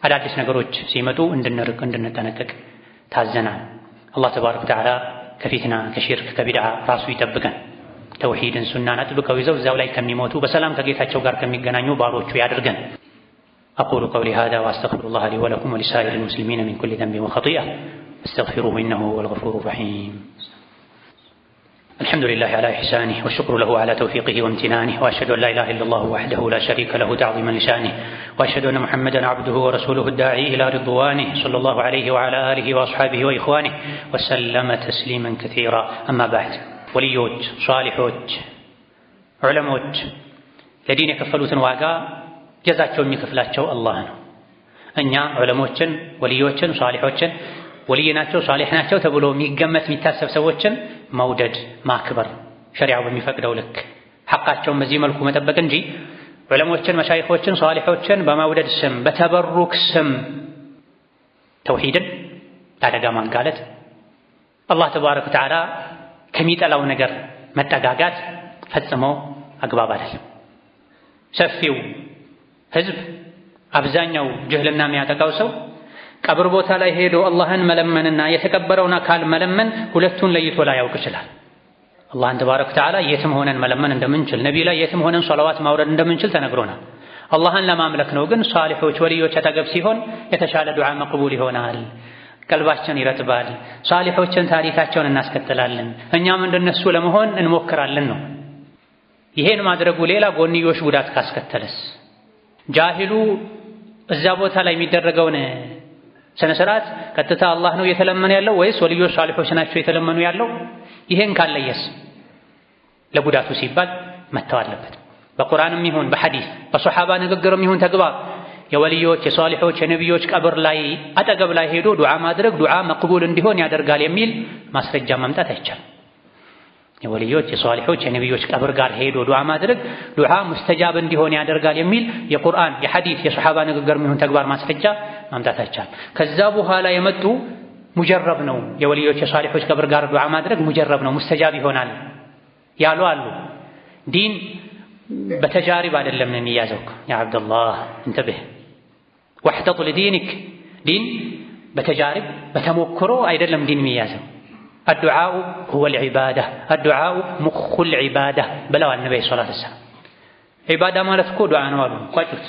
S2: አዳዲስ ነገሮች ሲመጡ እንድንርቅ እንድንጠነቀቅ ታዘናል። አላህ ተባረከ ወተዓላ ከፊትና ከሽርክ ከቢድዓ ራሱ ይጠብቀን። ተውሂድን ሱናን አጥብቀው ይዘው እዛው ላይ ከሚሞቱ በሰላም ከጌታቸው ጋር ከሚገናኙ ባሮቹ ያድርገን። أقول قولي هذا وأستغفر الله لي ولكم ولسائر المسلمين من كل ذنب وخطيئة استغفروه إنه هو الغفور الرحيم. الحمد لله على إحسانه والشكر له على توفيقه وامتنانه وأشهد أن لا إله إلا الله وحده لا شريك له تعظيما لشانه وأشهد أن محمدا عبده ورسوله الداعي إلى رضوانه صلى الله عليه وعلى آله وأصحابه وإخوانه وسلم تسليما كثيرا. أما بعد وليوج صالحوج علموج لدين يكفلوትን ዋጋ ጀዛቸው የሚከፍላቸው አላህ ነው። እኛ ዑለሞችን ወልዮችን ሷሊሖችን ወልይ ናቸው ሷሊሕ ናቸው ተብሎ የሚገመት የሚታሰብ ሰዎችን መውደድ ማክበር ሸሪዓው በሚፈቅደው ልክ ሐቃቸውን በዚህ መልኩ መጠበቅ እንጂ ዑለሞችን መሻይኾችን ሷሊሖችን በመውደድ ስም በተበሩክ ስም ተውሂድን ለአደጋ ማጋለጥ አላህ ተባረከ ወተዓላ ከሚጠላው ነገር መጠጋጋት ፈጽሞ አግባብ አይደለም። ሰፊው ህዝብ አብዛኛው ጅህልና የሚያጠቃው ሰው ቀብር ቦታ ላይ ሄዶ አላህን መለመንና የተቀበረውን አካል መለመን ሁለቱን ለይቶ ላያውቅ ይችላል። አላህን ተባረከ ወተዓላ የትም ሆነን መለመን እንደምንችል፣ ነቢይ ላይ የትም ሆነን ሶላዋት ማውረድ እንደምንችል ተነግሮናል። አላህን ለማምለክ ነው። ግን ሷሊሖች ወልዮች አጠገብ ሲሆን የተሻለ ዱዓ መቅቡል ይሆናል፣ ቀልባችን ይረጥባል፣ ሷሊሖችን ታሪካቸውን እናስከትላለን፣ እኛም እንደነሱ ለመሆን እንሞክራለን ነው። ይሄን ማድረጉ ሌላ ጎንዮሽ ጉዳት ካስከተለስ ጃሂሉ እዛ ቦታ ላይ የሚደረገውን ስነ ስርዓት ቀጥታ አላህ ነው እየተለመነ ያለው ወይስ ወልዮች ሷሊሖች ናቸው የተለመኑ ያለው? ይሄን ካለየስ ለጉዳቱ ሲባል መተው አለበት። በቁርአንም ይሁን በሐዲስ በሶሐባ ንግግርም ይሁን ተግባር የወልዮች የሷሊሖች የነቢዮች ቀብር ላይ አጠገብ ላይ ሄዶ ዱዓ ማድረግ ዱዓ መቅቡል እንዲሆን ያደርጋል የሚል ማስረጃ ማምጣት አይቻልም። የወልዮች የሷሊሖች የነቢዮች ቀብር ጋር ሄዶ ዱዓ ማድረግ ዱዓ ሙስተጃብ እንዲሆን ያደርጋል የሚል የቁርአን የሐዲስ የሶሐባ ንግግርም ይሁን ተግባር ማስረጃ ማምጣት አይቻልም። ከዛ በኋላ የመጡ ሙጀረብ ነው የወልዮች የሷሊሖች ቀብር ጋር ዱዓ ማድረግ ሙጀረብ ነው ሙስተጃብ ይሆናል ያሉ አሉ። ዲን በተጃሪብ አይደለም ነው የሚያዘው። ያ አብደላህ እንተብህ ወህተጥ ለዲንክ ዲን በተጃሪብ በተሞክሮ አይደለም ዲን የሚያዘው። الدعاء هو العبادة الدعاء مخ العبادة ብለዋል ነብዩ ሰለላሁ ዐለይሂ ወሰለም። ዒባዳ ማለት እኮ ዱዓ ነው አሉ። ቋጩት።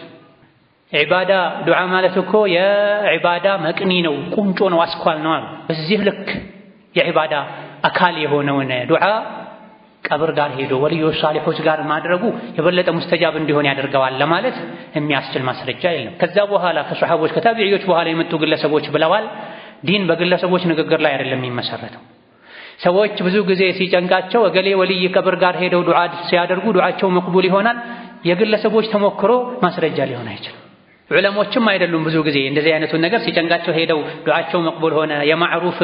S2: ዒባዳ ዱዓ ማለት እኮ የዒባዳ መቅኒ ነው፣ ቁንጮ ነው፣ አስኳል ነው አሉ። በዚህ ልክ የዒባዳ አካል የሆነውን ዱዓ ቀብር ጋር ሄዶ ወልዮች ሷሊሖች ጋር ማድረጉ የበለጠ ሙስተጃብ እንዲሆን ያደርገዋል ለማለት የሚያስችል ማስረጃ የለም። ከዛ በኋላ ከሷሐቦች ከታቢዒዎች በኋላ የመጡ ግለሰቦች ብለዋል። ዲን በግለሰቦች ንግግር ላይ አይደለም የሚመሰረተው። ሰዎች ብዙ ጊዜ ሲጨንቃቸው እገሌ ወልይ ቀብር ጋር ሄደው ዱዓ ሲያደርጉ ዱዓቸው መቅቡል ይሆናል። የግለሰቦች ተሞክሮ ማስረጃ ሊሆን አይችልም። ዑለሞችም አይደሉም ብዙ ጊዜ እንደዚህ አይነቱን ነገር ሲጨንቃቸው ሄደው ዱዓቸው መቅቡል ሆነ። የማዕሩፍ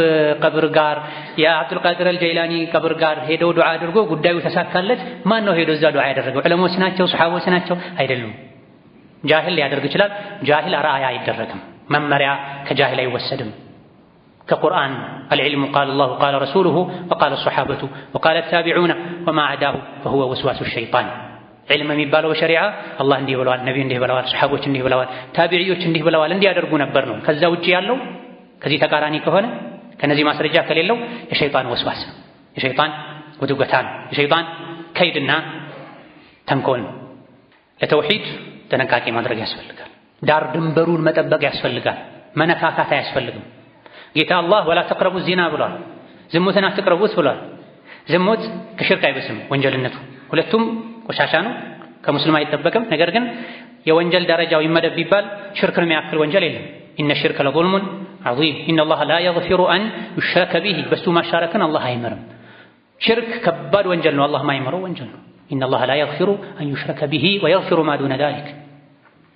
S2: ቀብር ጋር የአብዱል ቃድር አልጀይላኒ ቀብር ጋር ሄደው ዱዓ አድርጎ ጉዳዩ ተሳካለት። ማን ነው ሄዶ እዛ ዱዓ ያደረገው? ዑለሞች ናቸው? ሱሐቦች ናቸው? አይደሉም። ጃሂል ሊያደርግ ይችላል። ጃሂል አርአያ አይደረግም። መመሪያ ከጃሂል አይወሰድም። ከቁርአን አልዕልሙ ቃለ አላሁ ቃለ ረሱሉሁ ወቃለ ሱሐበቱ ወቃለ ታቢዑና ወማ አዳሁ ፈሁወ ወስዋሱ ሸይጣን። ዕልም የሚባለው በሸሪዓ አላህ እንዲህ ብለዋል፣ ነቢዩ እንዲህ ብለዋል፣ ሱሐቦች እንዲህ ብለዋል፣ ታቢዒዎች እንዲህ ብለዋል እንዲያደርጉ ነበር ነው። ከዛ ውጪ ያለው ከዚህ ተቃራኒ ከሆነ ከነዚህ ማስረጃ ከሌለው የሸይጣን ወስዋስ ነው፣ የሸይጣን ውድገታ ነው፣ የሸይጣን ከይድና ተንኮል ነው። ለተውሂድ ጥንቃቄ ማድረግ ያስፈልጋል። ዳር ድንበሩን መጠበቅ ያስፈልጋል። መነካካት አያስፈልግም። ጌታ አላህ ወላ ተቅረቡ ዚና ብሏል። ዝሙትን አትቅረቡት ብሏል። ዝሙት ከሽርክ አይበስም ወንጀልነቱ፣ ሁለቱም ቆሻሻ ነው፣ ከሙስሊም አይጠበቅም። ነገር ግን የወንጀል ደረጃው ይመደብ ቢባል ሽርክን የሚያክል ወንጀል የለም። ኢነ ሽርከ ለዙልሙን ዐዚም ኢነላህ ላ የግፊሩ አን ዩሽረከ ቢሂ፣ በሱ ማሻረክን አላህ አይምርም። ሽርክ ከባድ ወንጀል ነው፣ አላህ ማይምረው ወንጀል ነው። ኢነላህ ላ የግፊሩ አን ዩሽረከ ቢሂ ወየግፊሩ ማ ዱነ ዛሊክ።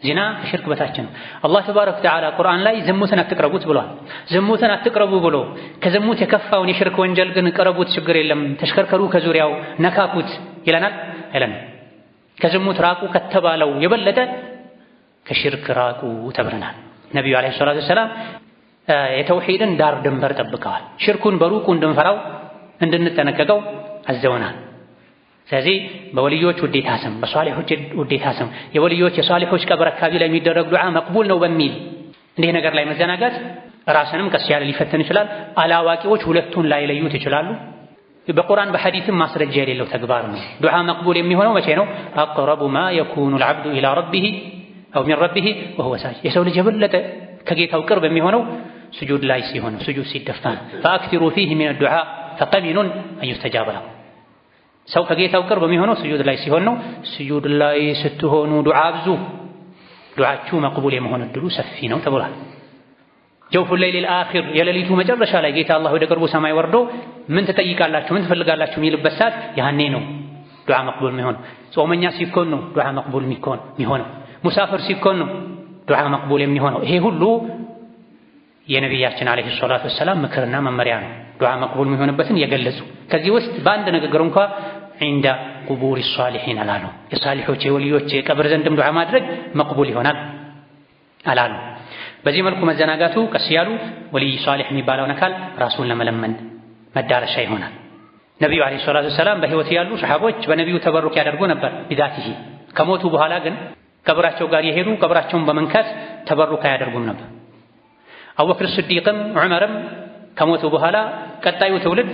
S2: ዚና ከሽርክ በታች ነው። አላህ ተባረከ ወተዓላ ቁርአን ላይ ዝሙትን አትቅረቡት ብሏል። ዝሙትን አትቅረቡ ብሎ ከዝሙት የከፋውን የሽርክ ወንጀል ግን ቅረቡት፣ ችግር የለም ተሽከርከሩ፣ ከዙሪያው ነካኩት ይለናል አይለንም? ከዝሙት ራቁ ከተባለው የበለጠ ከሽርክ ራቁ ተብለናል። ነቢዩ ዓለይሂ ሰላቱ ወሰላም የተውሂድን ዳር ድንበር ጠብቀዋል። ሽርኩን በሩቁ እንድንፈራው እንድንጠነቀቀው አዘውናል። ስለዚህ በወልዮች ውዴታ ስም በሷሊሖች ውዴታ ስም የወልዮች የሷሊሖች ቀብር አካባቢ ላይ የሚደረግ ዱዓ መቅቡል ነው በሚል እንዲህ ነገር ላይ መዘናጋት ራስንም ቀስ ያለ ሊፈትን ይችላል። አላዋቂዎች ሁለቱን ላይለዩት ይችላሉ። በቁርአን በሐዲስም ማስረጃ የሌለው ተግባር ነው። ዱዓ መቅቡል የሚሆነው መቼ ነው? አቅረቡ ማ የኩኑ ልዓብዱ ኢላ ረቢሂ አው ሚን ረቢሂ ወሁወ ሳጅድ። የሰው ልጅ የበለጠ ከጌታው ቅርብ የሚሆነው ስጁድ ላይ ሲሆን፣ ስጁድ ሲደፋ ነው። ፈአክሲሩ ፊህ ሚነ ዱዓ ፈቀሚኑን አን ዩስተጃበ ለኩም። ሰው ከጌታው ቅርብ የሚሆነው ስጁድ ላይ ሲሆን ነው። ስጁድ ላይ ስትሆኑ ዱዓ አብዙ፣ ዱዓችሁ መቅቡል የመሆን እድሉ ሰፊ ነው ተብሏል። ጀውፉ ሌሊል አኺር የሌሊቱ መጨረሻ ላይ ጌታ አላህ ወደ ቅርቡ ሰማይ ወርዶ ምን ትጠይቃላችሁ፣ ምን ትፈልጋላችሁ የሚልበት ሰዓት ያኔ ነው ዱዓ መቅቡል የሚሆነው። ጾመኛ ሲኮን ነው ዱዓ መቅቡል የሚሆነው። ሙሳፍር ሲኮን ነው ዱዓ መቅቡል የሚሆነው። ይሄ ሁሉ የነቢያችን ዓለይሂ ሰላቱ ወሰላም ምክርና መመሪያ ነው። ዱዓ መቅቡል የሚሆንበትን የገለጹ ከዚህ ውስጥ በአንድ ንግግር እንኳ ዒንደ ቁቡሪ ሷሊሒን አላሉ። የሳሊሖች የወልዮች የቀብር ዘንድም ዱዓ ማድረግ መቅቡል ይሆናል አላሉ። በዚህ መልኩ መዘናጋቱ ቀስ ያሉ ወልይ ሷሊሕ የሚባለውን አካል ራሱን ለመለመን መዳረሻ ይሆናል። ነቢዩ ዓለይሂ ሰላቱ ወሰላም በሕይወት ያሉ ሰሓቦች በነቢዩ ተበሩክ ያደርጉ ነበር ቢዛቲሂ። ከሞቱ በኋላ ግን ቀብራቸው ጋር የሄዱ ቀብራቸውን በመንካት ተበሩክ አያደርጉም ነበር። አቡበክር ስዲቅም ዑመርም ከሞቱ በኋላ ቀጣዩ ትውልድ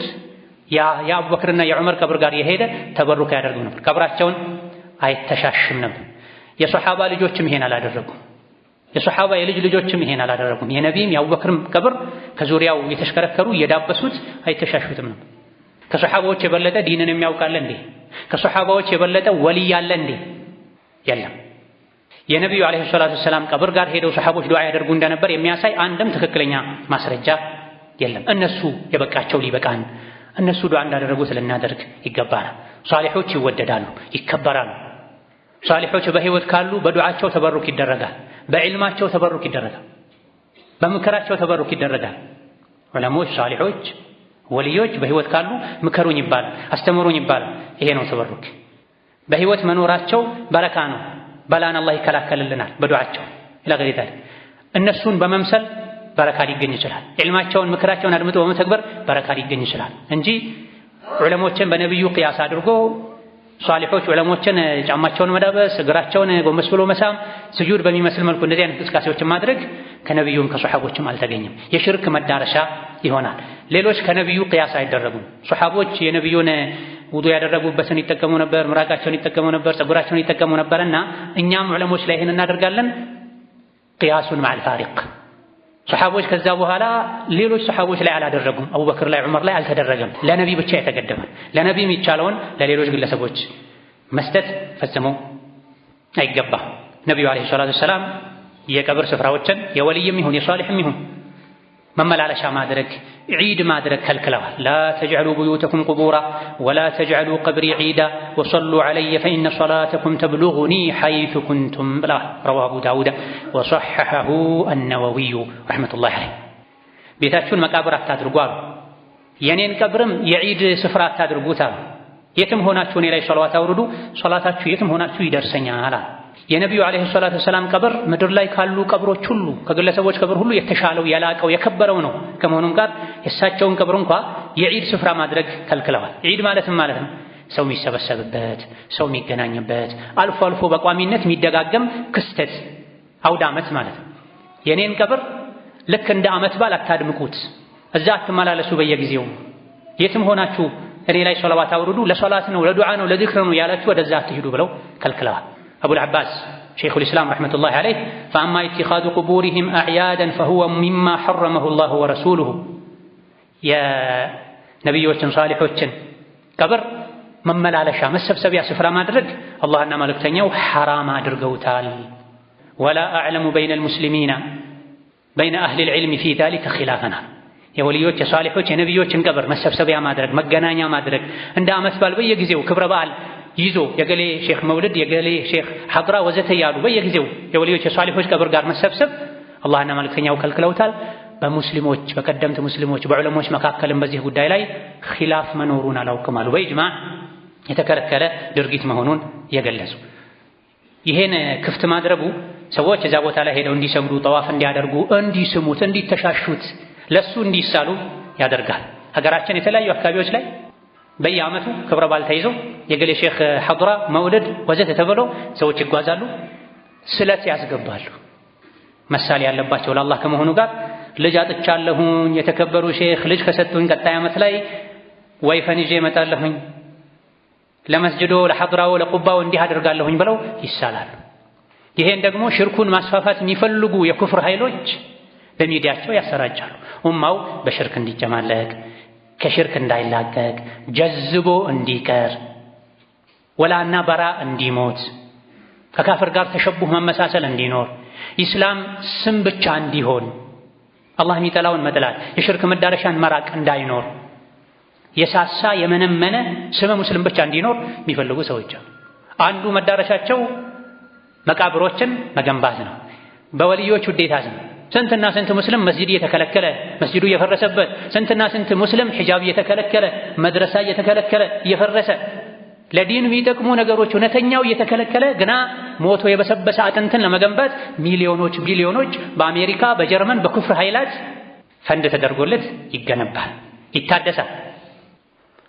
S2: የአቡበክርና የዑመር ቀብር ጋር የሄደ ተበሩክ ያደርጉ ነበር። ቀብራቸውን አይተሻሽም ነበር። የሶሓባ ልጆችም ይሄን አላደረጉም። የሶሓባ የልጅ ልጆችም ይሄን አላደረጉም። የነቢይም የአቡበክርም ቀብር ከዙሪያው የተሽከረከሩ እየዳበሱት አይተሻሹትም ነበር። ከሶሓባዎች የበለጠ ዲንን የሚያውቃለ እንዴ? ከሶሓባዎች የበለጠ ወልይ አለ እንዴ? የለም። የነቢዩ ዓለይሂ ሰላቱ ወሰላም ቀብር ጋር ሄደው ሰሓቦች ዱዓ ያደርጉ እንደነበር የሚያሳይ አንድም ትክክለኛ ማስረጃ የለም። እነሱ የበቃቸው ሊበቃን፣ እነሱ ዱዓ እንዳደረጉት ልናደርግ ይገባናል። ሷሊሖች ይወደዳሉ፣ ይከበራሉ። ሷሊሖች በሕይወት ካሉ በዱዓቸው ተበሩክ ይደረጋል፣ በዕልማቸው ተበሩክ ይደረጋል፣ በምክራቸው ተበሩክ ይደረጋል። ዑለሞች፣ ሷሊሖች፣ ወልዮች በሕይወት ካሉ ምከሩኝ ይባላል፣ አስተምሩኝ ይባላል። ይሄ ነው ተበሩክ። በሕይወት መኖራቸው በረካ ነው። በላን አላህ ይከላከልልናል በዱዓቸው ለገሪ ታዲያ እነሱን በመምሰል በረካ ሊገኝ ይችላል። ዕልማቸውን ምክራቸውን አድምጦ በመተግበር በረካ ሊገኝ ይችላል እንጂ ዑለሞችን በነብዩ ቅያስ አድርጎ ሷሊሖች ዑለሞችን ጫማቸውን መዳበስ፣ እግራቸውን ጎንበስ ብሎ መሳም፣ ስጁድ በሚመስል መልኩ እንደዚህ አይነት እንቅስቃሴዎችን ማድረግ ከነብዩም ከሷሐቦችም አልተገኘም። የሽርክ መዳረሻ ይሆናል። ሌሎች ከነብዩ ቅያስ አይደረጉም። ሷሐቦች የነብዩን ውዱ ያደረጉበትን ይጠቀሙ ነበር፣ ምራቃቸውን ይጠቀሙ ነበር፣ ፀጉራቸውን ይጠቀሙ ነበርና እኛም ዑለሞች ላይ ይሄን እናደርጋለን። ቅያሱን ማዕል ፋሪቅ ሰሃቦች ከዛ በኋላ ሌሎች ሰሃቦች ላይ አላደረጉም። አቡበክር ላይ ዑመር ላይ አልተደረገም። ለነቢ ብቻ የተገደበ ለነቢ የሚቻለውን ለሌሎች ግለሰቦች መስጠት ፈጽሞ አይገባም። ነቢዩ አለይሂ ሰላቱ ወሰላም የቀብር ስፍራዎችን የወልይም ይሁን የሷሊህም ይሁን መመላለሻ ማድረግ ዒድ ማድረግ ከልክለዋል። ላ ተጅዐሉ ቡዩተኩም ቁቡራ ወላ ተጅዐሉ ቀብሪ ዒዳ ወሰሉ ዐለየ ፈኢነ ሰላተኩም ተብሉጉኒ ሐይሱ ኩንቱም ብለዋል። ረዋሁ አቡ ዳውድ ወሰሐሐሁ አነወዊዩ ረሕመቱላሂ ዐለይህ። ቤታችሁን መቃብር አታድርጉ አሉ። የኔን ቀብርም የዒድ ስፍራ አታድርጉት አሉ። የትም ሆናችሁ እኔ ላይ ሰላዋት አውርዱ፣ ሰላታችሁ የትም ሆናችሁ ይደርሰኛል አሉ። የነቢዩ ዓለይሂ ሰላቱ ወሰላም ቀብር ምድር ላይ ካሉ ቀብሮች ሁሉ ከግለሰቦች ቀብር ሁሉ የተሻለው የላቀው የከበረው ነው። ከመሆኑም ጋር የእሳቸውን ቀብር እንኳ የዒድ ስፍራ ማድረግ ከልክለዋል። ዒድ ማለትም ማለት ነው ሰው የሚሰበሰብበት፣ ሰው የሚገናኝበት፣ አልፎ አልፎ በቋሚነት የሚደጋገም ክስተት አውደ ዓመት ማለት ነው። የኔን ቀብር ልክ እንደ ዓመት በዓል አታድምቁት፣ እዛ አትመላለሱ። በየጊዜው የትም ሆናችሁ እኔ ላይ ሰላዋት አውርዱ፣ ለሶላት ነው ለዱዓ ነው ለዚክር ነው ያላችሁ ወደዛ አትሂዱ ብለው ከልክለዋል። አቡል ዓባስ ሸይኹል ኢስላም ረሕመቱላሂ ዐለይህ ፈአማ ኢትኻዙ ቁቡሪሂም አዕያደን ፈሁወ ሚማ ሐረመሁ ላሁ ወረሱሉሁ የነቢዮችን ሷሊሖችን ቀብር መመላለሻ መሰብሰቢያ ስፍራ ማድረግ አላህና መልእክተኛው ሐራም አድርገውታል። ወላ አዕለሙ በይነል ሙስሊሚና በይነ አህሊል ዒልሚ ፊ ዛሊከ ኺላፈና የወልዮች የሷሊሖች የነቢዮችን ቀብር መሰብሰቢያ ማድረግ መገናኛ ማድረግ እንደ ዓመት በዓል በየጊዜው ክብረ በዓል ይዞ የገሌ ሼኽ መውልድ የገሌ ሼኽ ሐድራ ወዘተ ያሉ በየጊዜው የወልዮች የሷሊሖች ቀብር ጋር መሰብሰብ አላህና መልእክተኛው ከልክለውታል። በሙስሊሞች በቀደምት ሙስሊሞች በዑለሞች መካከልም በዚህ ጉዳይ ላይ ኺላፍ መኖሩን አላውቅም አሉ። በኢጅማዕ የተከለከለ ድርጊት መሆኑን የገለጹ። ይሄን ክፍት ማድረጉ ሰዎች እዛ ቦታ ላይ ሄደው እንዲሰግዱ ጠዋፍ እንዲያደርጉ እንዲስሙት እንዲተሻሹት ለሱ እንዲሳሉ ያደርጋል። ሀገራችን የተለያዩ አካባቢዎች ላይ በየዓመቱ ክብረ በዓል ተይዞ የገሌ ሼኽ ሐድራ መውለድ ወዘተ ተብሎ ሰዎች ይጓዛሉ፣ ስለት ያስገባሉ። መሳሌ ያለባቸው ለአላህ ከመሆኑ ጋር ልጅ አጥቻለሁኝ የተከበሩ ሼኽ ልጅ ከሰጡኝ ቀጣይ ዓመት ላይ ወይፈን ይዤ እመጣለሁኝ ለመስጅዶ ለሐድራው ለቁባው እንዲህ አደርጋለሁኝ ብለው ይሳላሉ። ይሄን ደግሞ ሽርኩን ማስፋፋት የሚፈልጉ የኩፍር ኃይሎች በሚዲያቸው ያሰራጫሉ። ኡማው በሽርክ እንዲጨማለቅ ከሽርክ እንዳይላቀቅ ጀዝቦ እንዲቀር ወላና በራ እንዲሞት ከካፍር ጋር ተሸቡህ መመሳሰል እንዲኖር ኢስላም ስም ብቻ እንዲሆን አላህ የሚጠላውን መጥላት የሽርክ መዳረሻን መራቅ እንዳይኖር የሳሳ የመነመነ ስመ ሙስሊም ብቻ እንዲኖር የሚፈልጉ ሰዎች አንዱ መዳረሻቸው መቃብሮችን መገንባት ነው። በወልዮች ውዴታ ነው። ስንትና ስንት ሙስሊም መስጂድ እየተከለከለ መስጂዱ እየፈረሰበት፣ ስንትና ስንት ሙስሊም ሒጃብ እየተከለከለ መድረሳ እየተከለከለ እየፈረሰ ለዲን የሚጠቅሙ ነገሮች እውነተኛው እየተከለከለ ግና ሞቶ የበሰበሰ አጥንትን ለመገንባት ሚሊዮኖች ቢሊዮኖች በአሜሪካ በጀርመን በኩፍር ኃይላት ፈንድ ተደርጎለት ይገነባል፣ ይታደሳል።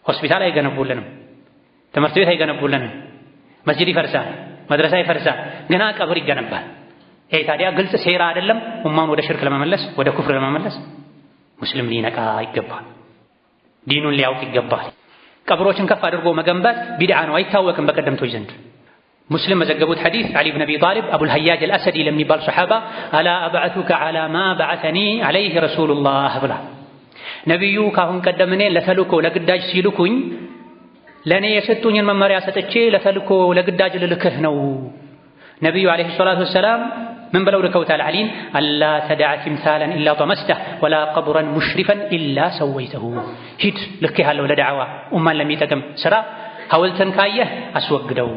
S2: ሆስፒታል አይገነቡልንም፣ ትምህርት ቤት አይገነቡልንም፣ መስጂድ ይፈርሳል፣ መድረሳ ይፈርሳል፣ ግና ቀብር ይገነባል። ይሄ ታዲያ ግልጽ ሴራ አይደለም? ኡማን ወደ ሽርክ ለመመለስ ወደ ኩፍር ለመመለስ ሙስሊም ሊነቃ ይገባል፣ ዲኑን ሊያውቅ ይገባል። ቀብሮችን ከፍ አድርጎ መገንባት ቢድዓ ነው፣ አይታወቅም በቀደምቶች ዘንድ። ሙስሊም በዘገቡት ሐዲስ ዓሊ ብን አቢ ጣሊብ አቡል ሀያጅ አልአሰዲ ለሚባል ሰሓባ አላ አብዐቱከ ዐላ ማ በዐሰኒ ዐለይሂ ረሱሉላህ ብላ ነቢዩ ካሁን ቀደም እኔን ለተልእኮ ለግዳጅ ሲልኩኝ ለእኔ የሰጡኝን መመሪያ ሰጥቼ ለተልእኮ ለግዳጅ ልልክህ ነው። ነቢዩ ዓለይሂ ሰላቱ ወሰላም ምን ብለው ልከውታል ዓሊን? አላ ተደዐ ቲምሳለን ኢላ ጠመስተህ ወላ ቀብረን ሙሽሪፈን ኢላ ሰወይተሁ። ሂድ ልኬሃለሁ ለደዕዋ ኡማን ለሚጠቅም ስራ፣ ሐውልትን ካየህ አስወግደው፣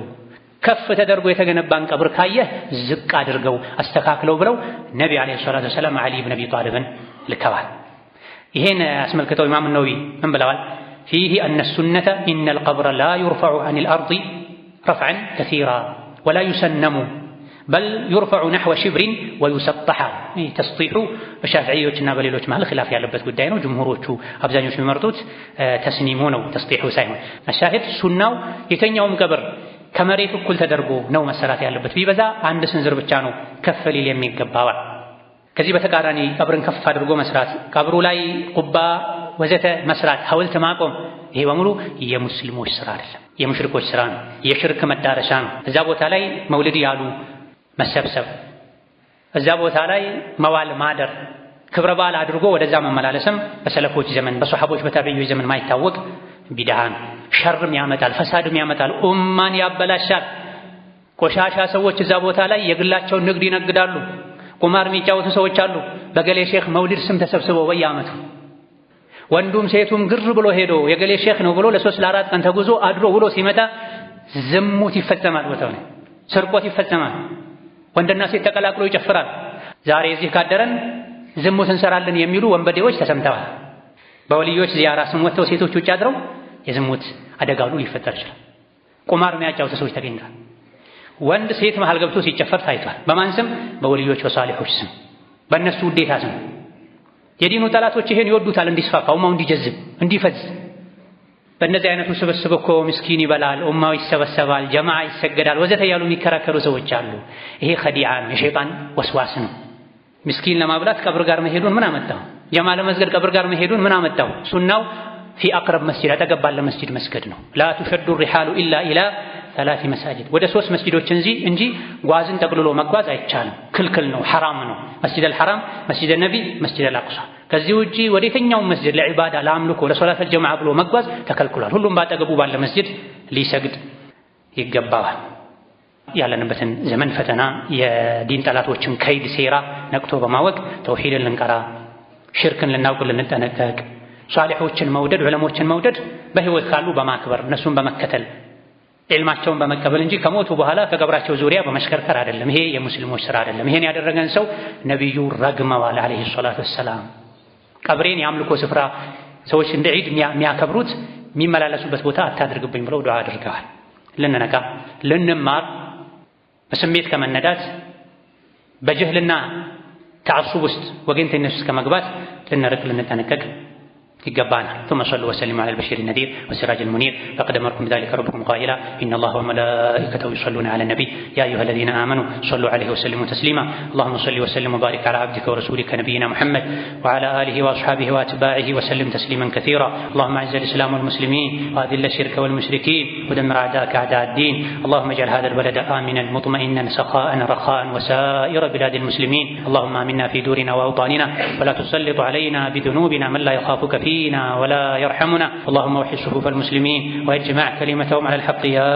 S2: ከፍ ተደርጎ የተገነባን ቀብር ካየህ ዝቅ አድርገው አስተካክለው ብለው ነቢ ዓለይሂ ሰላቱ ወሰላም ዓሊ ብን አቢ ጣሊብን ልከዋል። ይሄን አስመልክተው ኢማም ነወዊ ምን ብለዋል? ፊህ አነ ሱነተ ኢነል ቀብረ ላ ዩርፈዑ ዐኒል አርዲ ረፍዐን ከሲራ ወላ ዩሰነሙ በል ዩርፈዑ ነሕወ ሽብሪን ወዩሰጠሐ። ተስጢሑ በሻፊዕዮችና በሌሎች መሃል ኺላፍ ያለበት ጉዳይ ነው። ጅምሁሮቹ አብዛኞቹ የሚመርጡት ተስኒሙ ነው፣ ተስጢሑ ሳይሆን። አሻሂድ ሱናው የተኛውም ቀብር ከመሬት እኩል ተደርጎ ነው መሰራት ያለበት። ቢበዛ አንድ ስንዝር ብቻ ነው ከፍ ሊል የሚገባው። ከዚህ በተቃራኒ ቀብርን ከፍ አድርጎ መስራት፣ ቀብሩ ላይ ቁባ ወዘተ መስራት፣ ሐውልት ማቆም፣ ይሄ በሙሉ የሙስሊሞች ስራ አይደለም፣ የሙሽሪኮች ስራ ነው፣ የሽርክ መዳረሻ ነው። እዛ ቦታ ላይ መውሊድ ያሉ መሰብሰብ፣ እዛ ቦታ ላይ መዋል ማደር፣ ክብረ በዓል አድርጎ ወደዛ መመላለስም በሰለፎች ዘመን በሷሐቦች በታቢዒዎች ዘመን ማይታወቅ ቢድዓ ነው። ሸርም ያመጣል፣ ፈሳድም ያመጣል፣ ኡማን ያበላሻል። ቆሻሻ ሰዎች እዛ ቦታ ላይ የግላቸውን ንግድ ይነግዳሉ። ቁማር የሚጫወቱ ሰዎች አሉ። በገሌ ሼክ መውሊድ ስም ተሰብስበው በየዓመቱ ወንዱም ሴቱም ግር ብሎ ሄዶ የገሌ ሼክ ነው ብሎ ለ3 ለ4 ቀን ተጉዞ አድሮ ውሎ ሲመጣ ዝሙት ይፈጸማል። ቦታው ላይ ስርቆት ይፈጸማል። ወንድና ሴት ተቀላቅሎ ይጨፍራል። ዛሬ እዚህ ካደረን ዝሙት እንሰራለን የሚሉ ወንበዴዎች ተሰምተዋል። በወልዮች ዚያራ ስም ወጥተው ሴቶች ውጭ አድረው የዝሙት አደጋ ሁሉ ሊፈጠር ይችላል። ቁማር የሚያጫውቱ ሰዎች ተገኝተዋል። ወንድ ሴት መሃል ገብቶ ሲጨፈር ታይቷል። በማን ስም? በወልዮች ወሳሊሖች ስም፣ በእነሱ ውዴታ ስም። የዲኑ ጠላቶች ይሄን ይወዱታል፣ እንዲስፋፋ ኡማው እንዲጀዝብ እንዲፈዝ። በእነዚህ አይነቱ ስብስብ እኮ ምስኪን ይበላል፣ ኡማው ይሰበሰባል፣ ጀማዓ ይሰገዳል ወዘተ ያሉ የሚከራከሩ ሰዎች አሉ። ይሄ ኸዲዓ ነው፣ የሸይጣን ወስዋስ ነው። ምስኪን ለማብላት ቀብር ጋር መሄዱን ምን አመጣው? ጀማዓ ለመስገድ ቀብር ጋር መሄዱን ምን አመጣው? ሱናው ፊ አቅረብ መስጂድ አጠገብ ባለ መስጂድ መስገድ ነው። ላ ቱሸዱ ሪሓሉ ኢላ ኢላ 3 መሳጅድ፣ ወደ 3 መስጂዶች እንጂ ጓዝን ጠቅልሎ መጓዝ አይቻልም፣ ክልክል ነው፣ ሐራም ነው። መስጂድ አልሐራም፣ መስጂድ ነቢ፣ መስጂድ አልአቅሷ። ከዚህ ውጪ ወደ የትኛውም መስጂድ ለዒባዳ ለአምልኮ ለሶላት አልጀማዓ ብሎ መጓዝ ተከልክሏል። ሁሉም ባጠገቡ ባለ መስጂድ ሊሰግድ ይገባዋል። ያለንበትን ዘመን ፈተና የዲን ጠላቶችን ከይድ ሴራ ነቅቶ በማወቅ ተውሂድን ልንቀራ፣ ሽርክን ልናውቅ፣ ልንጠነቀቅ፣ ሷሊሖችን መውደድ፣ ዑለሞችን መውደድ በህይወት ካሉ በማክበር እነሱን በመከተል ዒልማቸውን በመቀበል እንጂ ከሞቱ በኋላ ከቀብራቸው ዙሪያ በመሽከርከር አይደለም። ይሄ የሙስሊሞች ስራ አይደለም። ይሄን ያደረገን ሰው ነቢዩ ረግመዋል አለይሂ ሰላቱ ወሰላም። ቀብሬን የአምልኮ ስፍራ ሰዎች እንደ ዒድ የሚያከብሩት የሚመላለሱበት ቦታ አታድርግብኝ ብለው ዱዓ አድርገዋል። ልንነቃ፣ ልንማር፣ በስሜት ከመነዳት በጅህልና ተዓሱብ ውስጥ ወገንተኝነት ውስጥ ከመግባት ልንርቅ፣ ልንጠነቀቅ يقبانا. ثم صلوا وسلموا على البشير النذير والسراج المنير فقد أمركم بذلك ربكم قائلا إن الله وملائكته يصلون على النبي يا أيها الذين آمنوا صلوا عليه وسلموا تسليما. اللهم صل وسلم وبارك على عبدك ورسولك نبينا محمد وعلى آله وأصحابه وأتباعه وسلم تسليما كثيرا. اللهم أعز الإسلام والمسلمين وأذل الشرك والمشركين ودمر أعداءك أعداء الدين. اللهم اجعل هذا البلد آمنا مطمئنا سخاء رخاء وسائر بلاد المسلمين. اللهم آمنا في دورنا وأوطاننا ولا تسلط علينا بذنوبنا من لا يخافك فينا ولا يرحمنا. اللهم وحد صفوف المسلمين واجمع كلمتهم على الحق يا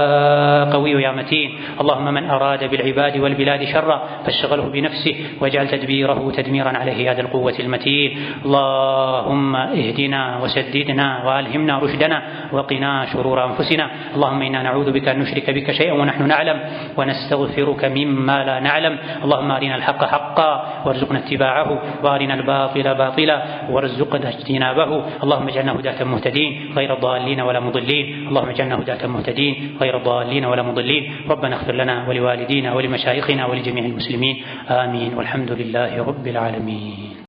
S2: قوي يا متين. اللهم من أراد بالعباد والبلاد شرا فاشغله بنفسه واجعل تدبيره تدميرا عليه يا ذا القوة المتين. اللهم اهدنا وسددنا وألهمنا رشدنا وقنا شرور أنفسنا. اللهم إنا نعوذ بك أن نشرك بك شيئا ونحن نعلم ونستغفرك مما لا نعلم. اللهم أرنا الحق حقا وارزقنا اتباعه وأرنا الباطل باطلا وارزقنا اجتنابه. اللهم اجعلنا هداة مهتدين غير ضالين ولا مضلين. اللهم اجعلنا هداة مهتدين غير ضالين ولا مضلين. ربنا اغفر لنا ولوالدينا ولمشايخنا ولجميع المسلمين آمين والحمد لله رب العالمين.